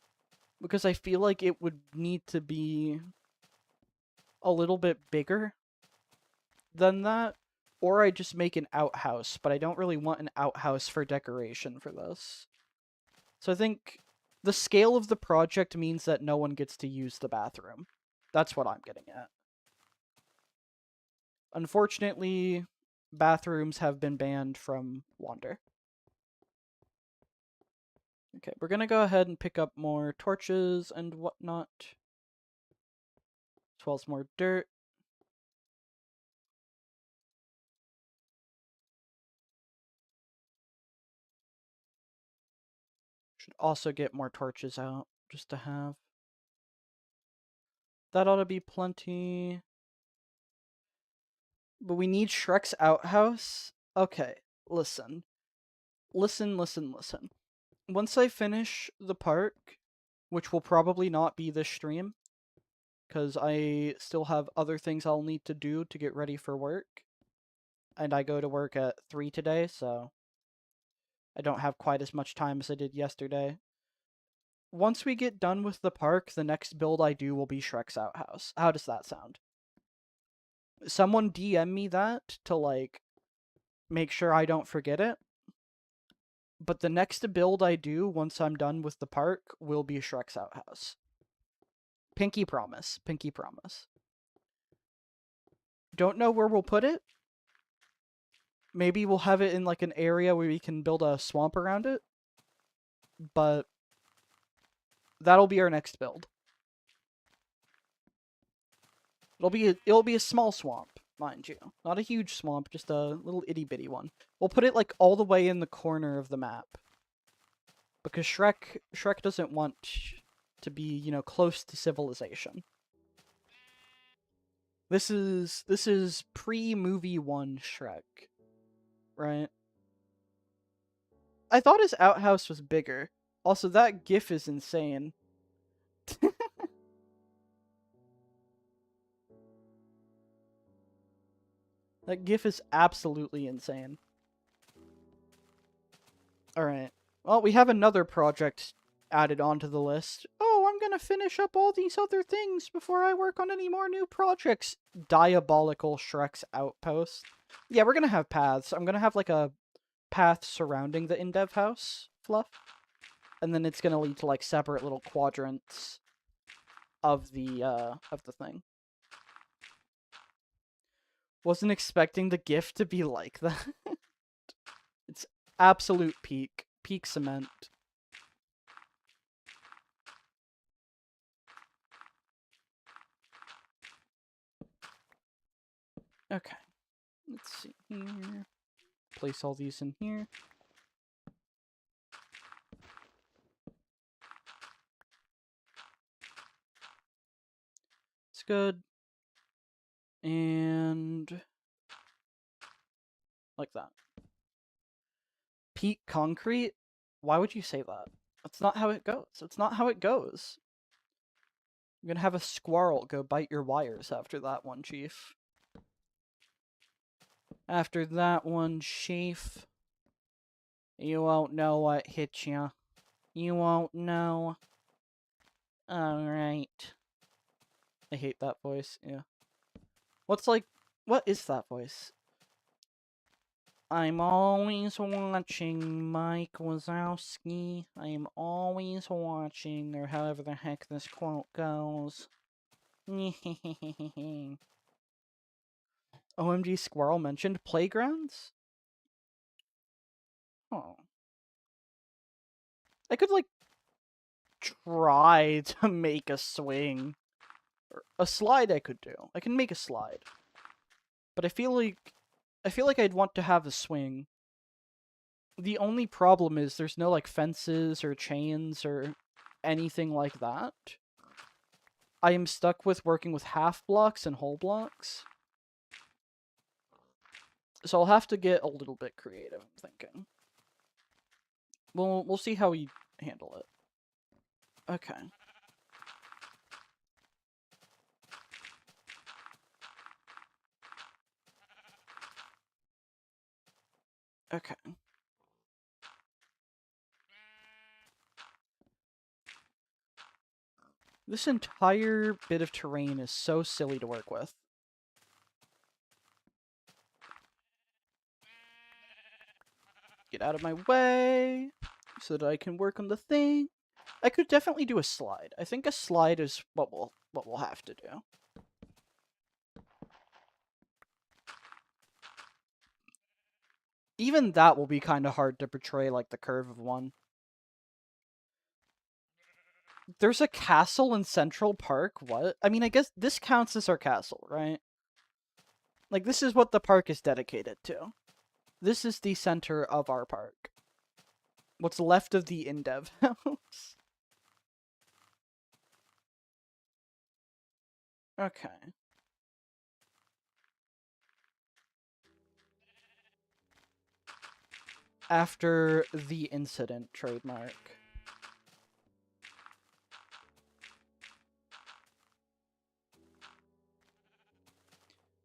because I feel like it would need to be a little bit bigger than that, or I just make an outhouse, but I don't really want an outhouse for decoration for this. So I think the scale of the project means that no one gets to use the bathroom. That's what I'm getting at. Unfortunately, bathrooms have been banned from Wander. Okay, we're gonna go ahead and pick up more torches and whatnot, as well as more dirt. Should also get more torches out, just to have. That ought to be plenty. But we need Shrek's outhouse? Okay, listen. Listen. Once I finish the park, which will probably not be this stream, because I still have other things I'll need to do to get ready for work. And I go to work at 3 today, so I don't have quite as much time as I did yesterday. Once we get done with the park, the next build I do will be Shrek's outhouse. How does that sound? Someone DM me that to, like, make sure I don't forget it. But the next build I do, once I'm done with the park, will be Shrek's outhouse. Pinky promise. Pinky promise. Don't know where we'll put it. Maybe we'll have it in, like, an area where we can build a swamp around it. But that'll be our next build. It'll be a small swamp, mind you. Not a huge swamp, just a little itty-bitty one. We'll put it, like, all the way in the corner of the map. Because Shrek doesn't want to be, you know, close to civilization. This is pre-movie 1 Shrek, right? I thought his outhouse was bigger. Also, that gif is insane. That gif is absolutely insane. Alright. Well, we have another project added onto the list. Oh, I'm gonna finish up all these other things before I work on any more new projects. Diabolical Shrek's outpost. Yeah, we're gonna have paths. I'm gonna have like a path surrounding the in-dev house fluff. And then it's gonna lead to like separate little quadrants of the thing. Wasn't expecting the GIF to be like that. It's absolute peak. Peak cement. Okay. Let's see here. Place all these in here. It's good. And like that. Peak concrete? Why would you say that? That's not how it goes. It's not how it goes. I'm gonna have a squirrel go bite your wires after that one, Chief. After that one, Chief. You won't know what hit you. You won't know. Alright. I hate that voice, yeah. What is that voice? I'm always watching Mike Wazowski. I'm always watching, or however the heck this quote goes. OMG Squirrel mentioned playgrounds? Oh. I could, like, try to make a swing. A slide I could do. I can make a slide. But I feel like I'd want to have a swing. The only problem is there's no, like, fences or chains or anything like that. I am stuck with working with half blocks and whole blocks. So I'll have to get a little bit creative, I'm thinking. We'll see how we handle it. Okay. Okay. This entire bit of terrain is so silly to work with. Get out of my way so that I can work on the thing. I could definitely do a slide. I think a slide is what we'll have to do. Even that will be kind of hard to portray like the curve of one. There's a castle in Central Park? What? I mean, I guess this counts as our castle, right? Like, this is what the park is dedicated to. This is the center of our park. What's left of the in-dev house. Okay. After the incident trademark.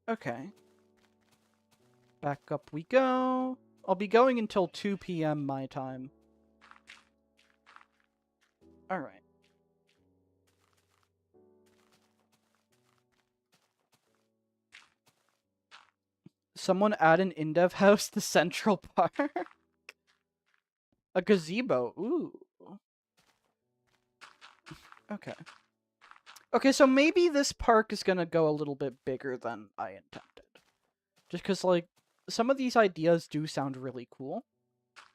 Okay. Back up we go. I'll be going until 2 p.m. my time. Alright. Someone add an in-dev house to Central Park? A gazebo. Ooh. Okay. Okay, so maybe this park is gonna go a little bit bigger than I intended. Just because, like, some of these ideas do sound really cool.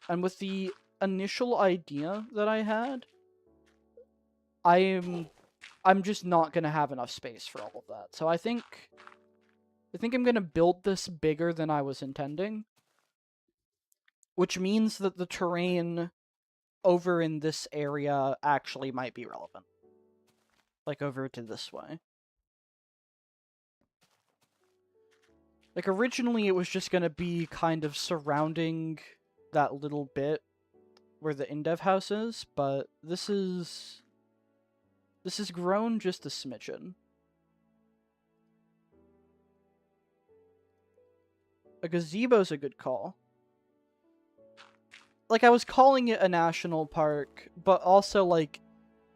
And with the initial idea that I had, I'm just not gonna have enough space for all of that. So I think I'm gonna build this bigger than I was intending. Which means that the terrain over in this area actually might be relevant. like, over to this way. Like, originally it was just gonna be kind of surrounding that little bit where the in-dev house is, but this has grown just a smidgen. A gazebo's a good call. Like, I was calling it a national park, but also, like,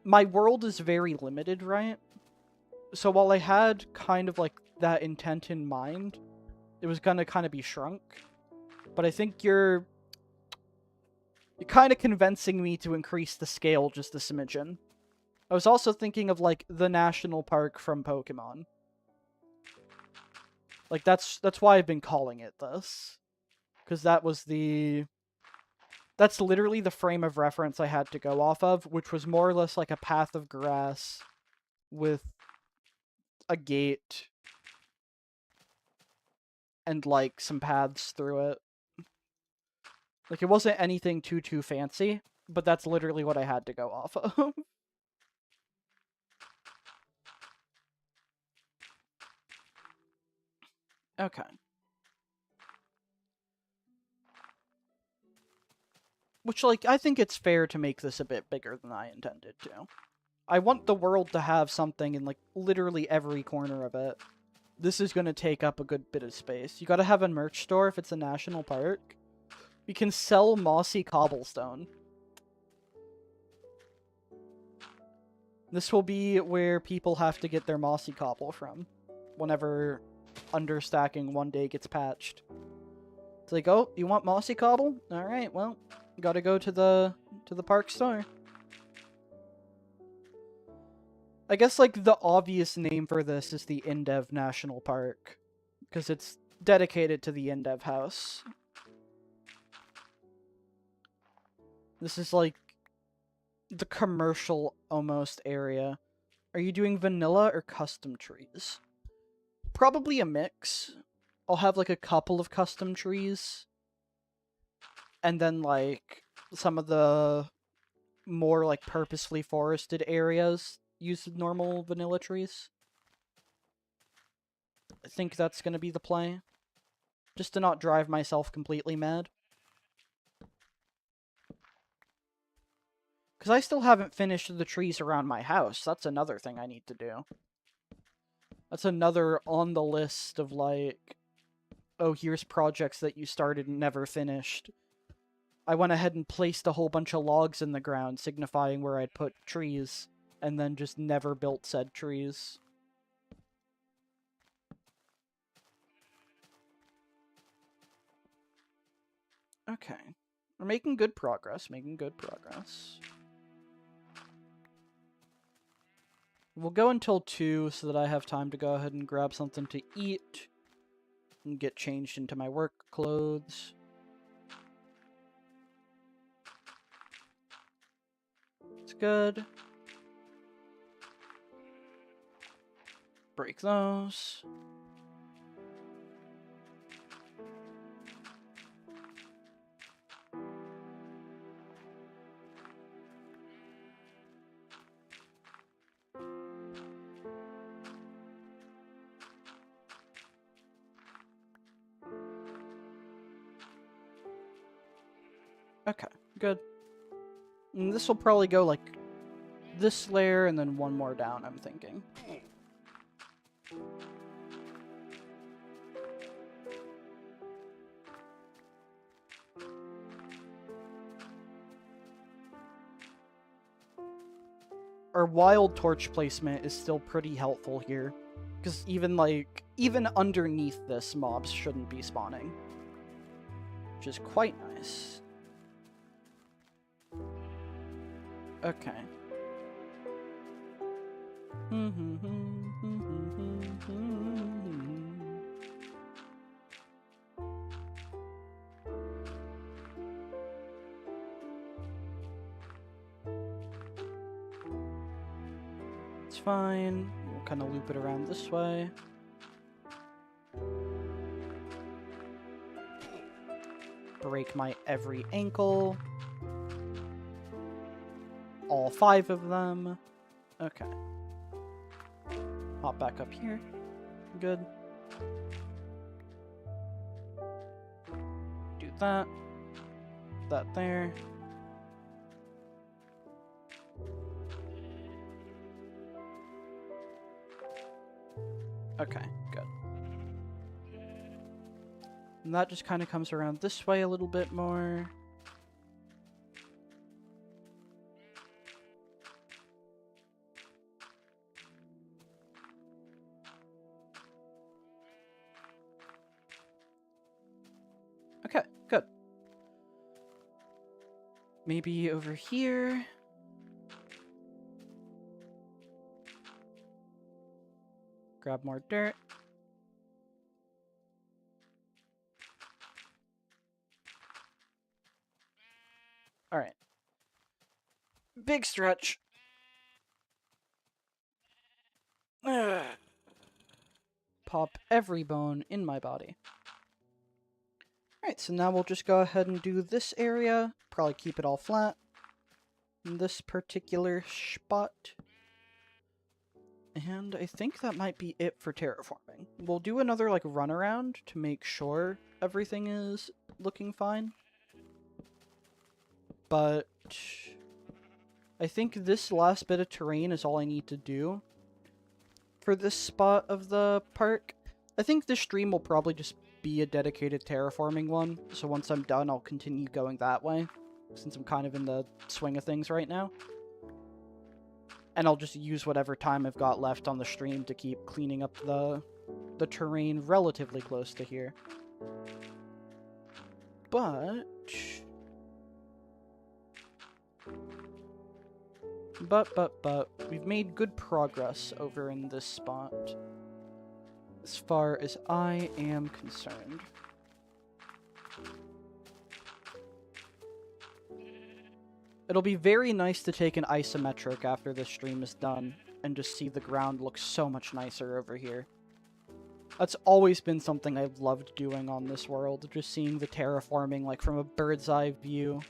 my world is very limited, right? So while I had kind of, like, that intent in mind, it was gonna kind of be shrunk. But I think you're kind of convincing me to increase the scale just a smidgen. I was also thinking of, like, the national park from Pokemon. Like, that's why I've been calling it this. Because that's literally the frame of reference I had to go off of, which was more or less like a path of grass with a gate and, like, some paths through it. Like, it wasn't anything too fancy, but that's literally what I had to go off of. Okay. Which, like, I think it's fair to make this a bit bigger than I intended to. I want the world to have something in, like, literally every corner of it. This is going to take up a good bit of space. You gotta have a merch store if it's a national park. We can sell mossy cobblestone. This will be where people have to get their mossy cobble from whenever understacking one day gets patched. It's like, oh, you want mossy cobble? Alright, well, gotta go to the park store. I guess, like, the obvious name for this is the in-dev National Park, because it's dedicated to the in-dev house. This is, like, the commercial, almost, area. Are you doing vanilla or custom trees? Probably a mix. I'll have, like, a couple of custom trees. And then, like, some of the more, like, purposefully forested areas use normal vanilla trees. I think that's gonna be the play. Just to not drive myself completely mad. Because I still haven't finished the trees around my house. That's another thing I need to do. That's another on the list of, like, oh, here's projects that you started and never finished. I went ahead and placed a whole bunch of logs in the ground, signifying where I'd put trees, and then just never built said trees. Okay. We're making good progress, We'll go until 2 so that I have time to go ahead and grab something to eat and get changed into my work clothes. It's good. Break those. Okay, good. And this will probably go, like, this layer and then one more down, I'm thinking. Our wild torch placement is still pretty helpful here. Because even, like, even underneath this, mobs shouldn't be spawning. Which is quite nice. Okay. It's fine. We'll kind of loop it around this way. Break my every ankle. All 5 of them. Okay. Hop back up here. Good. Do that. That there. Okay, good. And that just kind of comes around this way a little bit more. Okay, good. Maybe over here. Grab more dirt. Alright. Big stretch. Pop every bone in my body. Alright, so now we'll just go ahead and do this area. Probably keep it all flat. In this particular spot. And I think that might be it for terraforming. We'll do another, like, run around to make sure everything is looking fine. But I think this last bit of terrain is all I need to do for this spot of the park. I think this stream will probably just be a dedicated terraforming one, so once I'm done, I'll continue going that way, since I'm kind of in the swing of things right now. And I'll just use whatever time I've got left on the stream to keep cleaning up the terrain relatively close to here. But we've made good progress over in this spot, as far as I am concerned. It'll be very nice to take an isometric after this stream is done, and just see the ground look so much nicer over here. That's always been something I've loved doing on this world, just seeing the terraforming, like, from a bird's eye view.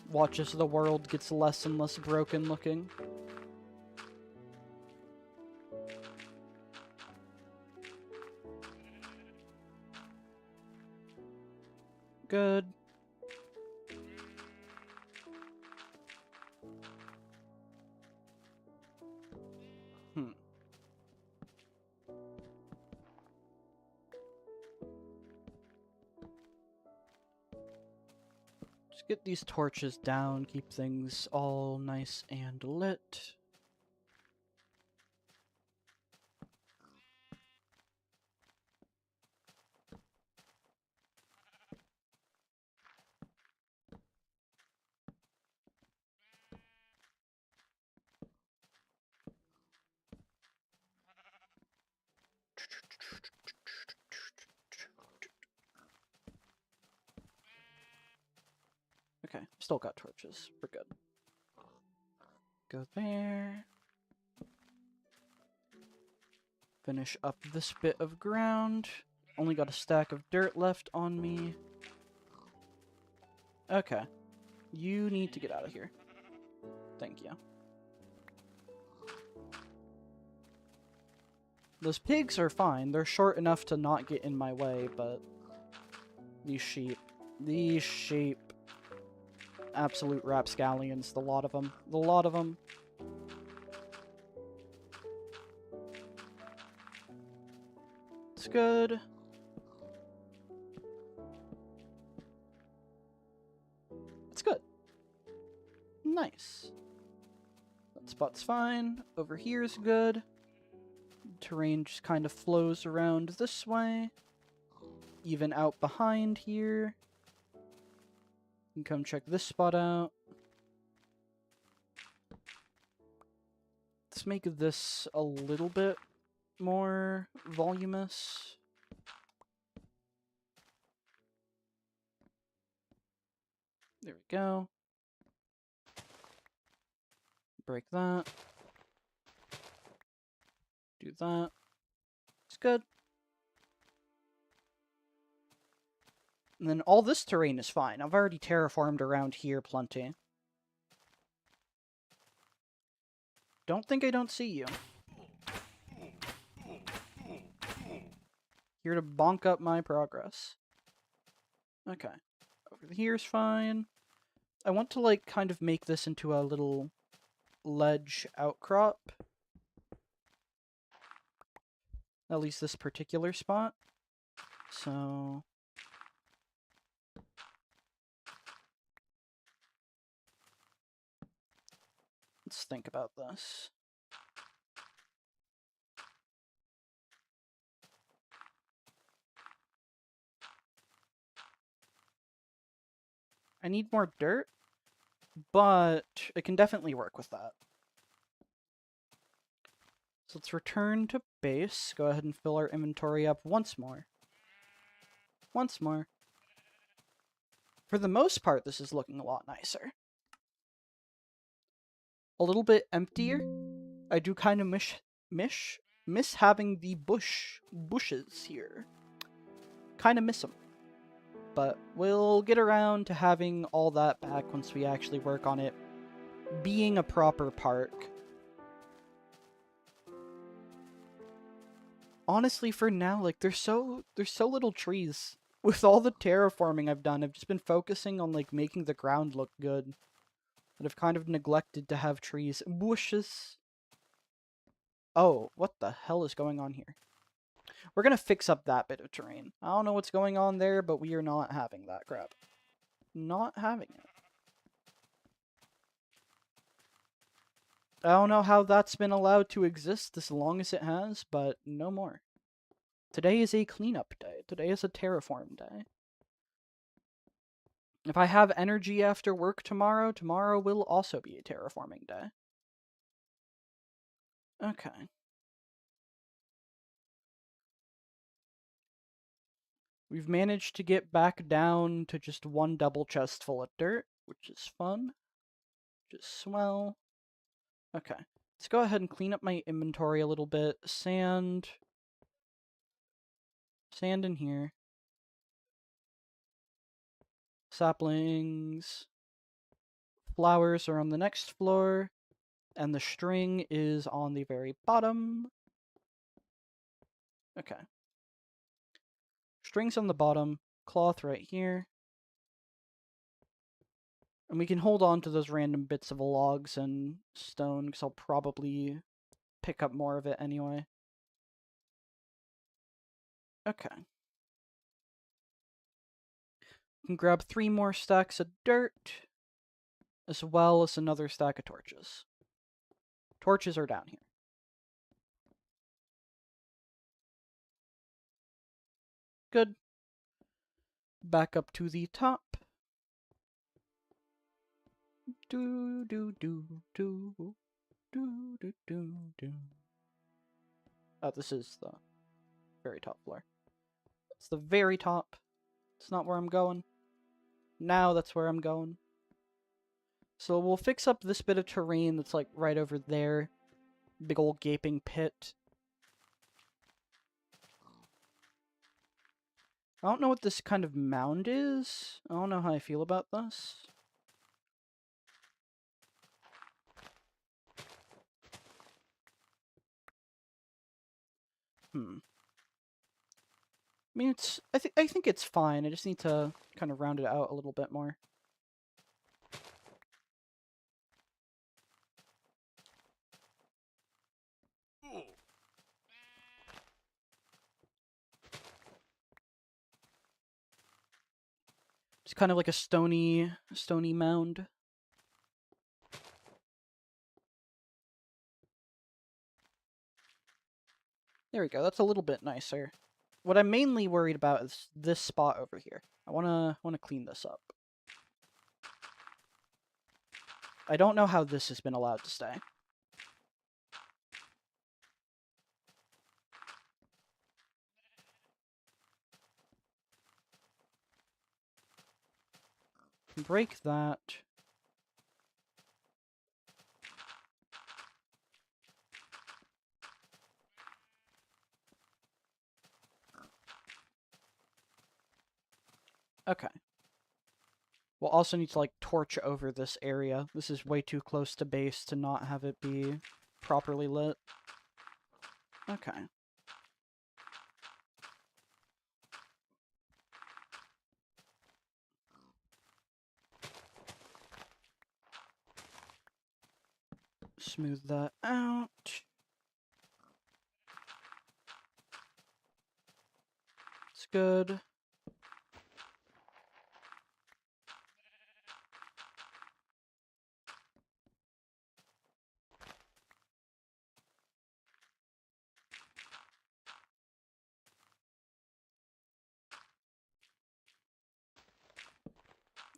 Watch as the world gets less and less broken looking. Good. Just get these torches down, keep things all nice and lit. Okay, still got torches. We're good. Go there. Finish up this bit of ground. Only got a stack of dirt left on me. Okay. You need to get out of here. Thank you. Those pigs are fine. They're short enough to not get in my way, but these sheep. These sheep. Absolute rapscallions, the lot of them. The lot of them. It's good. It's good. Nice. That spot's fine. Over here's good. Terrain just kind of flows around this way. Even out behind here. You can come check this spot out. Let's make this a little bit more voluminous. There we go. Break that. Do that. It's good. And then all this terrain is fine. I've already terraformed around here plenty. Don't think I don't see you. Here to bonk up my progress. Okay. Over here's fine. I want to, like, kind of make this into a little ledge outcrop. At least this particular spot. So... let's think about this. I need more dirt, but I can definitely work with that. So let's return to base. Go ahead and fill our inventory up once more. Once more. For the most part, this is looking a lot nicer. A little bit emptier. I do kind of miss having the bushes here. Kind of miss them. But we'll get around to having all that back once we actually work on it being a proper park. Honestly, for now, like, there's so little trees. With all the terraforming I've done, I've just been focusing on, like, making the ground look good. And I've kind of neglected to have trees. Bushes. Oh, what the hell is going on here? We're gonna fix up that bit of terrain. I don't know what's going on there, but we are not having that crap. Not having it. I don't know how that's been allowed to exist as long as it has, but no more. Today is a cleanup day. Today is a terraform day. If I have energy after work tomorrow, tomorrow will also be a terraforming day. Okay. We've managed to get back down to just one double chest full of dirt, which is fun. Which is swell. Okay. Let's go ahead and clean up my inventory a little bit. Sand. Sand in here. Saplings. Flowers are on the next floor. And the string is on the very bottom. Okay. String's on the bottom. Cloth right here. And we can hold on to those random bits of logs and stone, because I'll probably pick up more of it anyway. Okay. We can grab 3 more stacks of dirt, as well as another stack of torches. Torches are down here. Good. Back up to the top. Do do do do do do do do. Oh, this is the very top floor. It's the very top. It's not where I'm going. Now that's where I'm going. So we'll fix up this bit of terrain that's like right over there. Big old gaping pit. I don't know what this kind of mound is. I don't know how I feel about this. I mean, I think it's fine. I just need to kind of round it out a little bit more. It's kind of like a stony mound. There we go. That's a little bit nicer. What I'm mainly worried about is this spot over here. I wanna clean this up. I don't know how this has been allowed to stay. Break that. Okay. We'll also need to, like, torch over this area. This is way too close to base to not have it be properly lit. Okay. Smooth that out. It's good.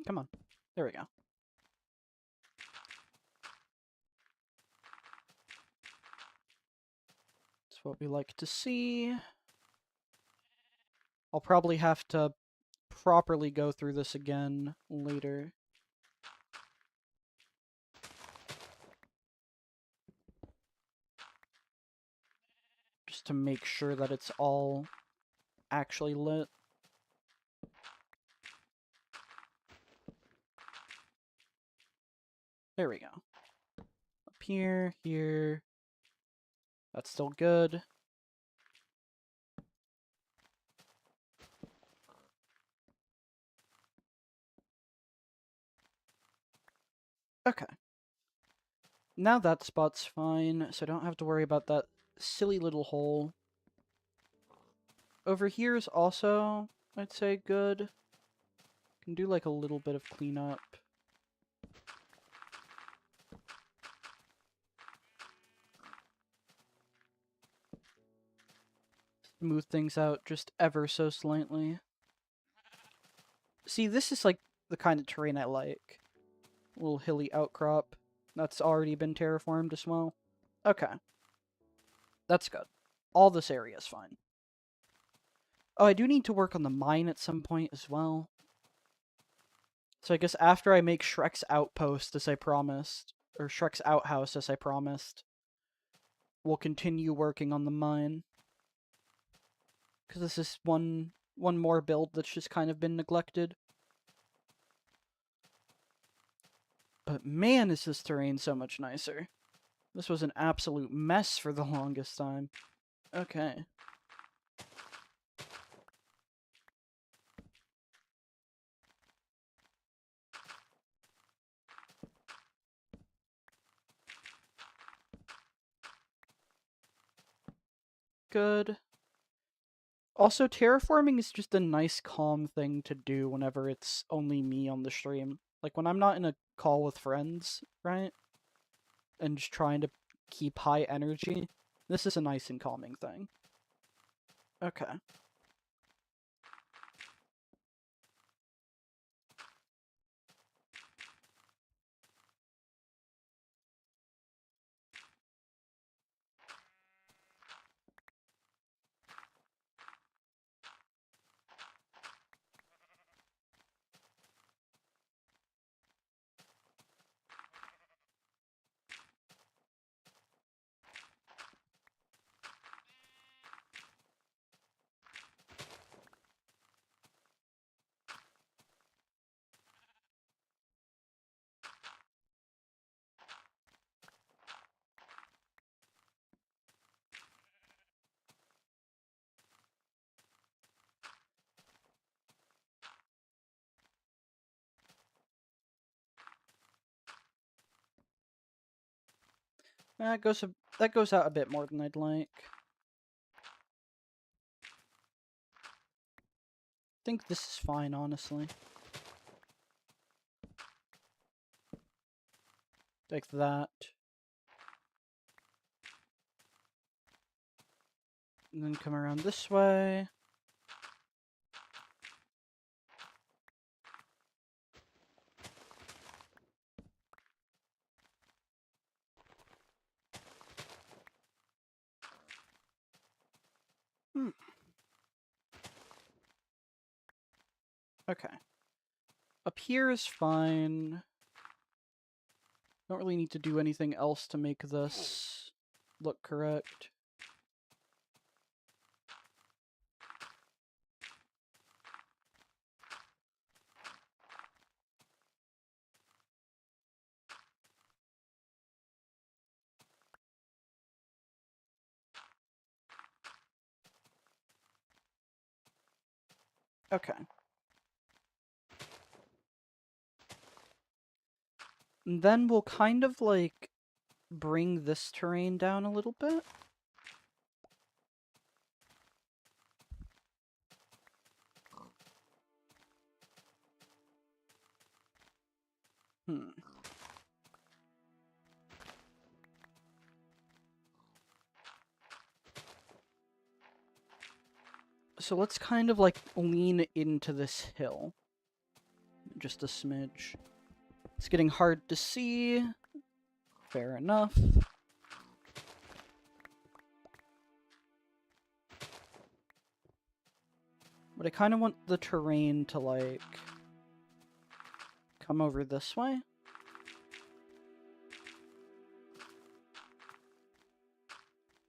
Come on. There we go. That's what we like to see. I'll probably have to properly go through this again later. Just to make sure that it's all actually lit. There we go. Up here, here. That's still good. Okay. Now that spot's fine, so I don't have to worry about that silly little hole. Over here is also, I'd say, good. Can do like a little bit of cleanup. Smooth things out just ever so slightly. See, this is like the kind of terrain I like. A little hilly outcrop. That's already been terraformed as well. Okay. That's good. All this area is fine. Oh, I do need to work on the mine at some point as well. So I guess after I make Shrek's outpost, as I promised, or Shrek's outhouse, as I promised, we'll continue working on the mine. Because this is one more build that's just kind of been neglected. But man, is this terrain so much nicer. This was an absolute mess for the longest time. Okay. Good. Also, terraforming is just a nice, calm thing to do whenever it's only me on the stream. Like, when I'm not in a call with friends, right? And just trying to keep high energy, this is a nice and calming thing. Okay. That goes out a bit more than I'd like. I think this is fine, honestly. Like that. And then come around this way. Okay. Up here is fine. Don't really need to do anything else to make this look correct. Okay. And then we'll kind of, like, bring this terrain down a little bit. So let's kind of, like, lean into this hill. Just a smidge. It's getting hard to see. Fair enough. But I kind of want the terrain to, like, come over this way.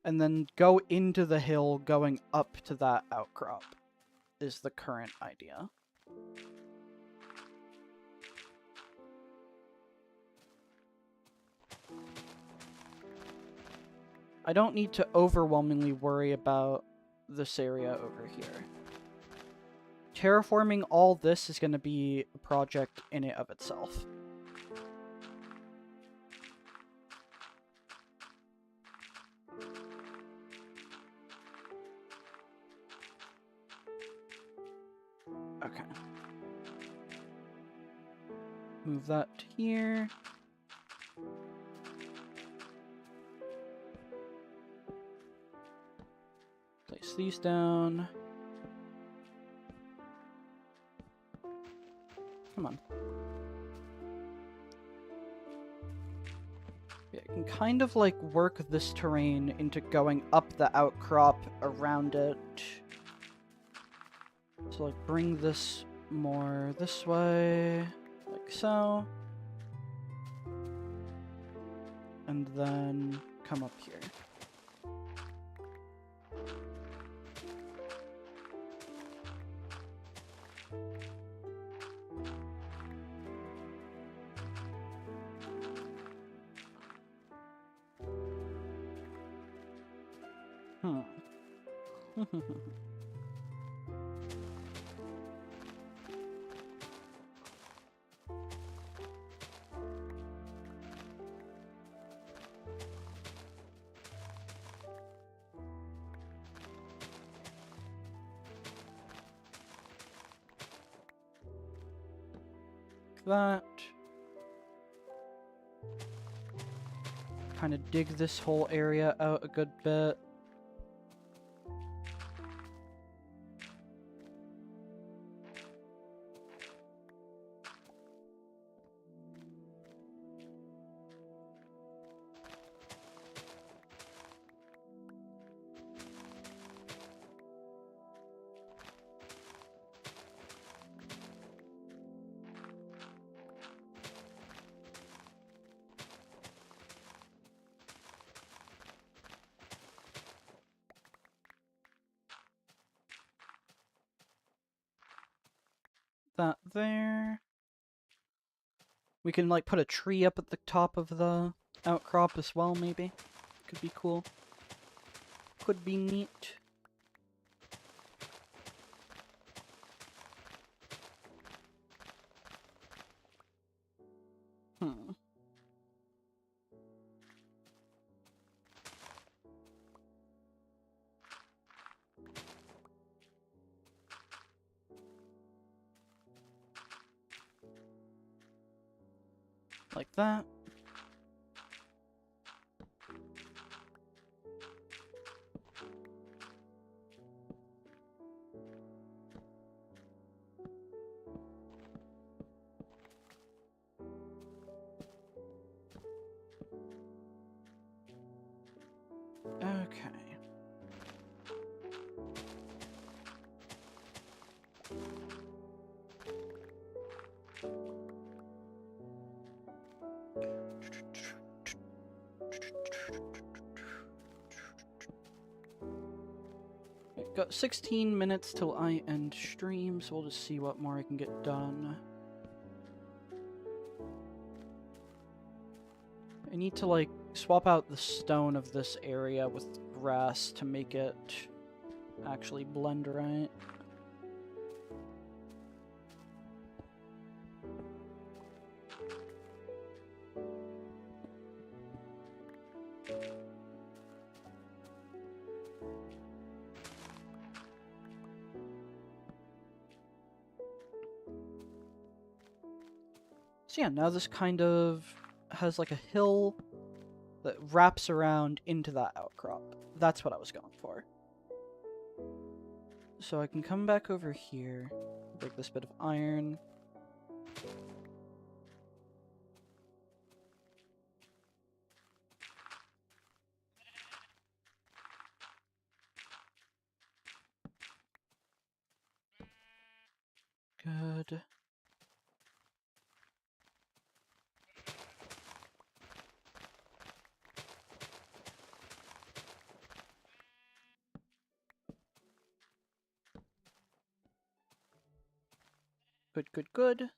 And then go into the hill going up to that outcrop is the current idea. I don't need to overwhelmingly worry about this area over here. Terraforming all this is going to be a project in and of itself. Okay. Move that to here. Place these down. Come on. Yeah, I can kind of, like, work this terrain into going up the outcrop around it. So, like, bring this more this way, like so. And then come up here. That. Kind of dig this whole area out a good bit. That there. We can, like, put a tree up at the top of the outcrop as well, maybe. Could be cool. Could be neat. Like that. Okay. Got 16 minutes till I end stream, so we'll just see what more I can get done. I need to, like, swap out the stone of this area with grass to make it actually blend right. So yeah, now this kind of has like a hill that wraps around into that outcrop. That's what I was going for. So I can come back over here, break this bit of iron. Good. Good, good, good.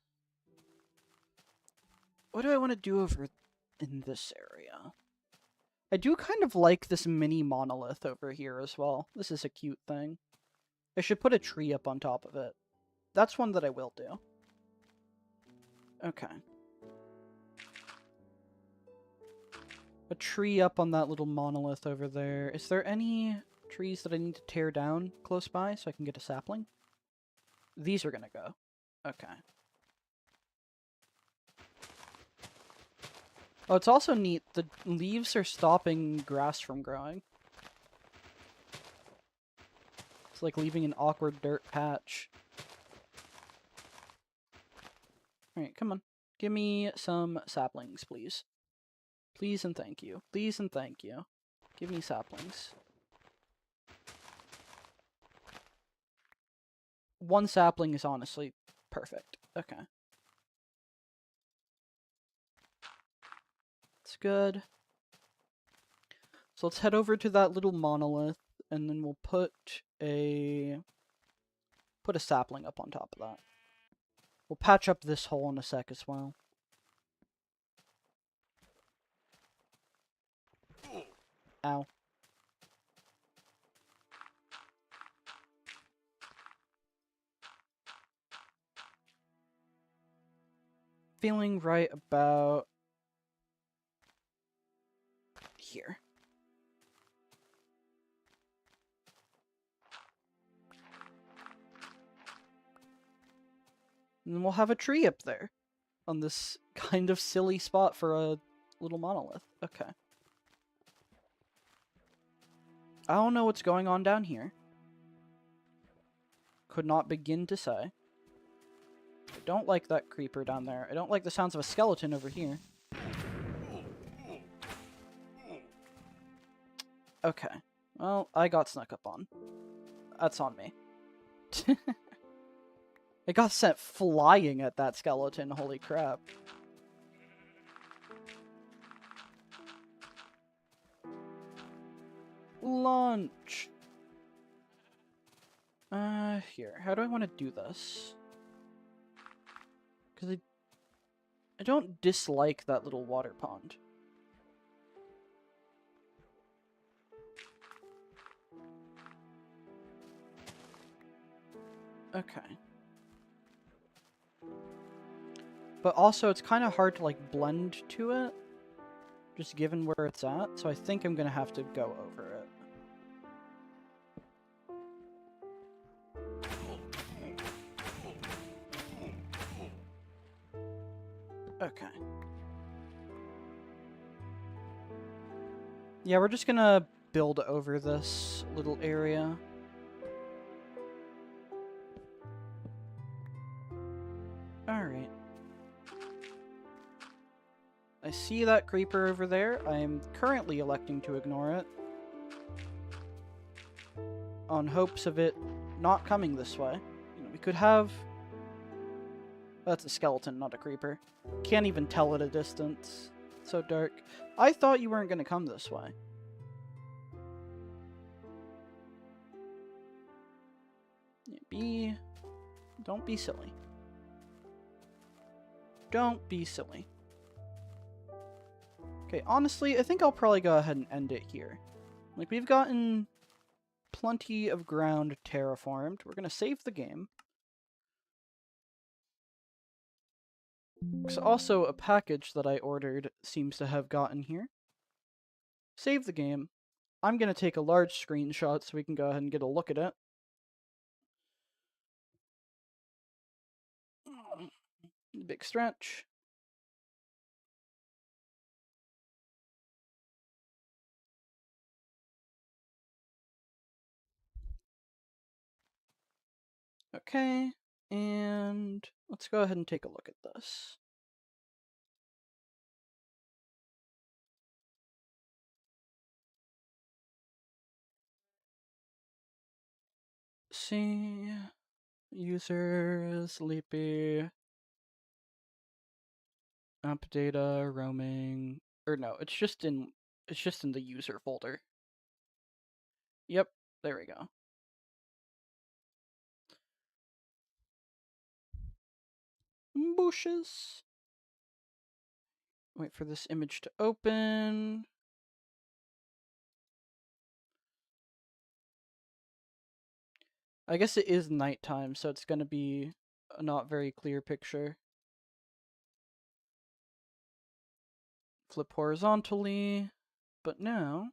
What do I want to do over in this area? I do kind of like this mini monolith over here as well. This is a cute thing. I should put a tree up on top of it. That's one that I will do. Okay. A tree up on that little monolith over there. Is there any trees that I need to tear down close by so I can get a sapling? These are gonna go. Okay. Oh, it's also neat. The leaves are stopping grass from growing. It's like leaving an awkward dirt patch. Alright, come on. Give me some saplings, please. Please and thank you. Please and thank you. Give me saplings. One sapling is honestly perfect. Okay. It's good. So let's head over to that little monolith, and then we'll put a sapling up on top of that. We'll patch up this hole in a sec as well. Ow. Feeling right about here. And then we'll have a tree up there on this kind of silly spot for a little monolith. Okay. I don't know what's going on down here. Could not begin to say. I don't like that creeper down there. I don't like the sounds of a skeleton over here. Okay. Well, I got snuck up on. That's on me. It got sent flying at that skeleton, holy crap. Lunch! Here. How do I want to do this? Because I don't dislike that little water pond. Okay. But also, it's kind of hard to, like, blend to it, just given where it's at, so I think I'm gonna have to go over it. Okay. Yeah, we're just gonna build over this little area. Alright. I see that creeper over there. I am currently electing to ignore it, on hopes of it not coming this way. You know, we could have... That's a skeleton, not a creeper. Can't even tell at a distance. It's so dark. I thought you weren't going to come this way. Yeah, don't be silly. Don't be silly. Okay, honestly, I think I'll probably go ahead and end it here. Like, we've gotten plenty of ground terraformed. We're going to save the game. There's also a package that I ordered seems to have gotten here. Save the game. I'm going to take a large screenshot so we can go ahead and get a look at it. Big stretch. Okay, and let's go ahead and take a look at this. See, user, sleepy, app data, roaming, or no, it's just in the user folder. Yep, there we go. Bushes. Wait for this image to open. I guess it is nighttime, so it's gonna be a not very clear picture. Flip horizontally, but now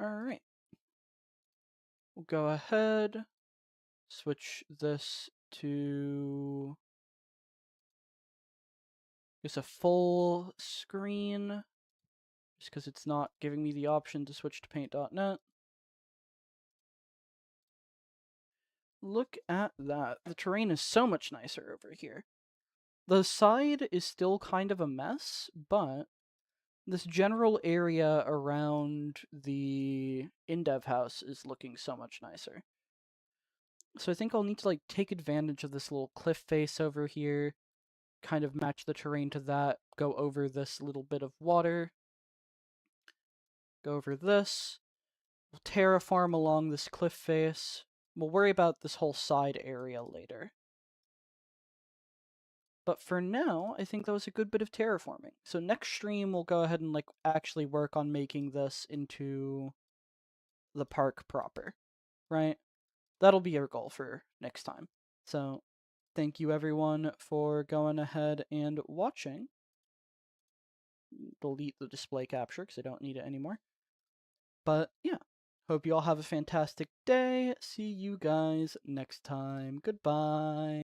alright. We'll go ahead, switch this to just a full screen, just because it's not giving me the option to switch to paint.net. Look at that. The terrain is so much nicer over here. The side is still kind of a mess, but this general area around the in-dev house is looking so much nicer. So I think I'll need to like take advantage of this little cliff face over here, kind of match the terrain to that, go over this little bit of water, go over this, we'll terraform along this cliff face. We'll worry about this whole side area later. But for now, I think that was a good bit of terraforming. So next stream, we'll go ahead and like actually work on making this into the park proper, right? That'll be our goal for next time. So thank you everyone for going ahead and watching. Delete the display capture because I don't need it anymore. But yeah, hope you all have a fantastic day. See you guys next time. Goodbye.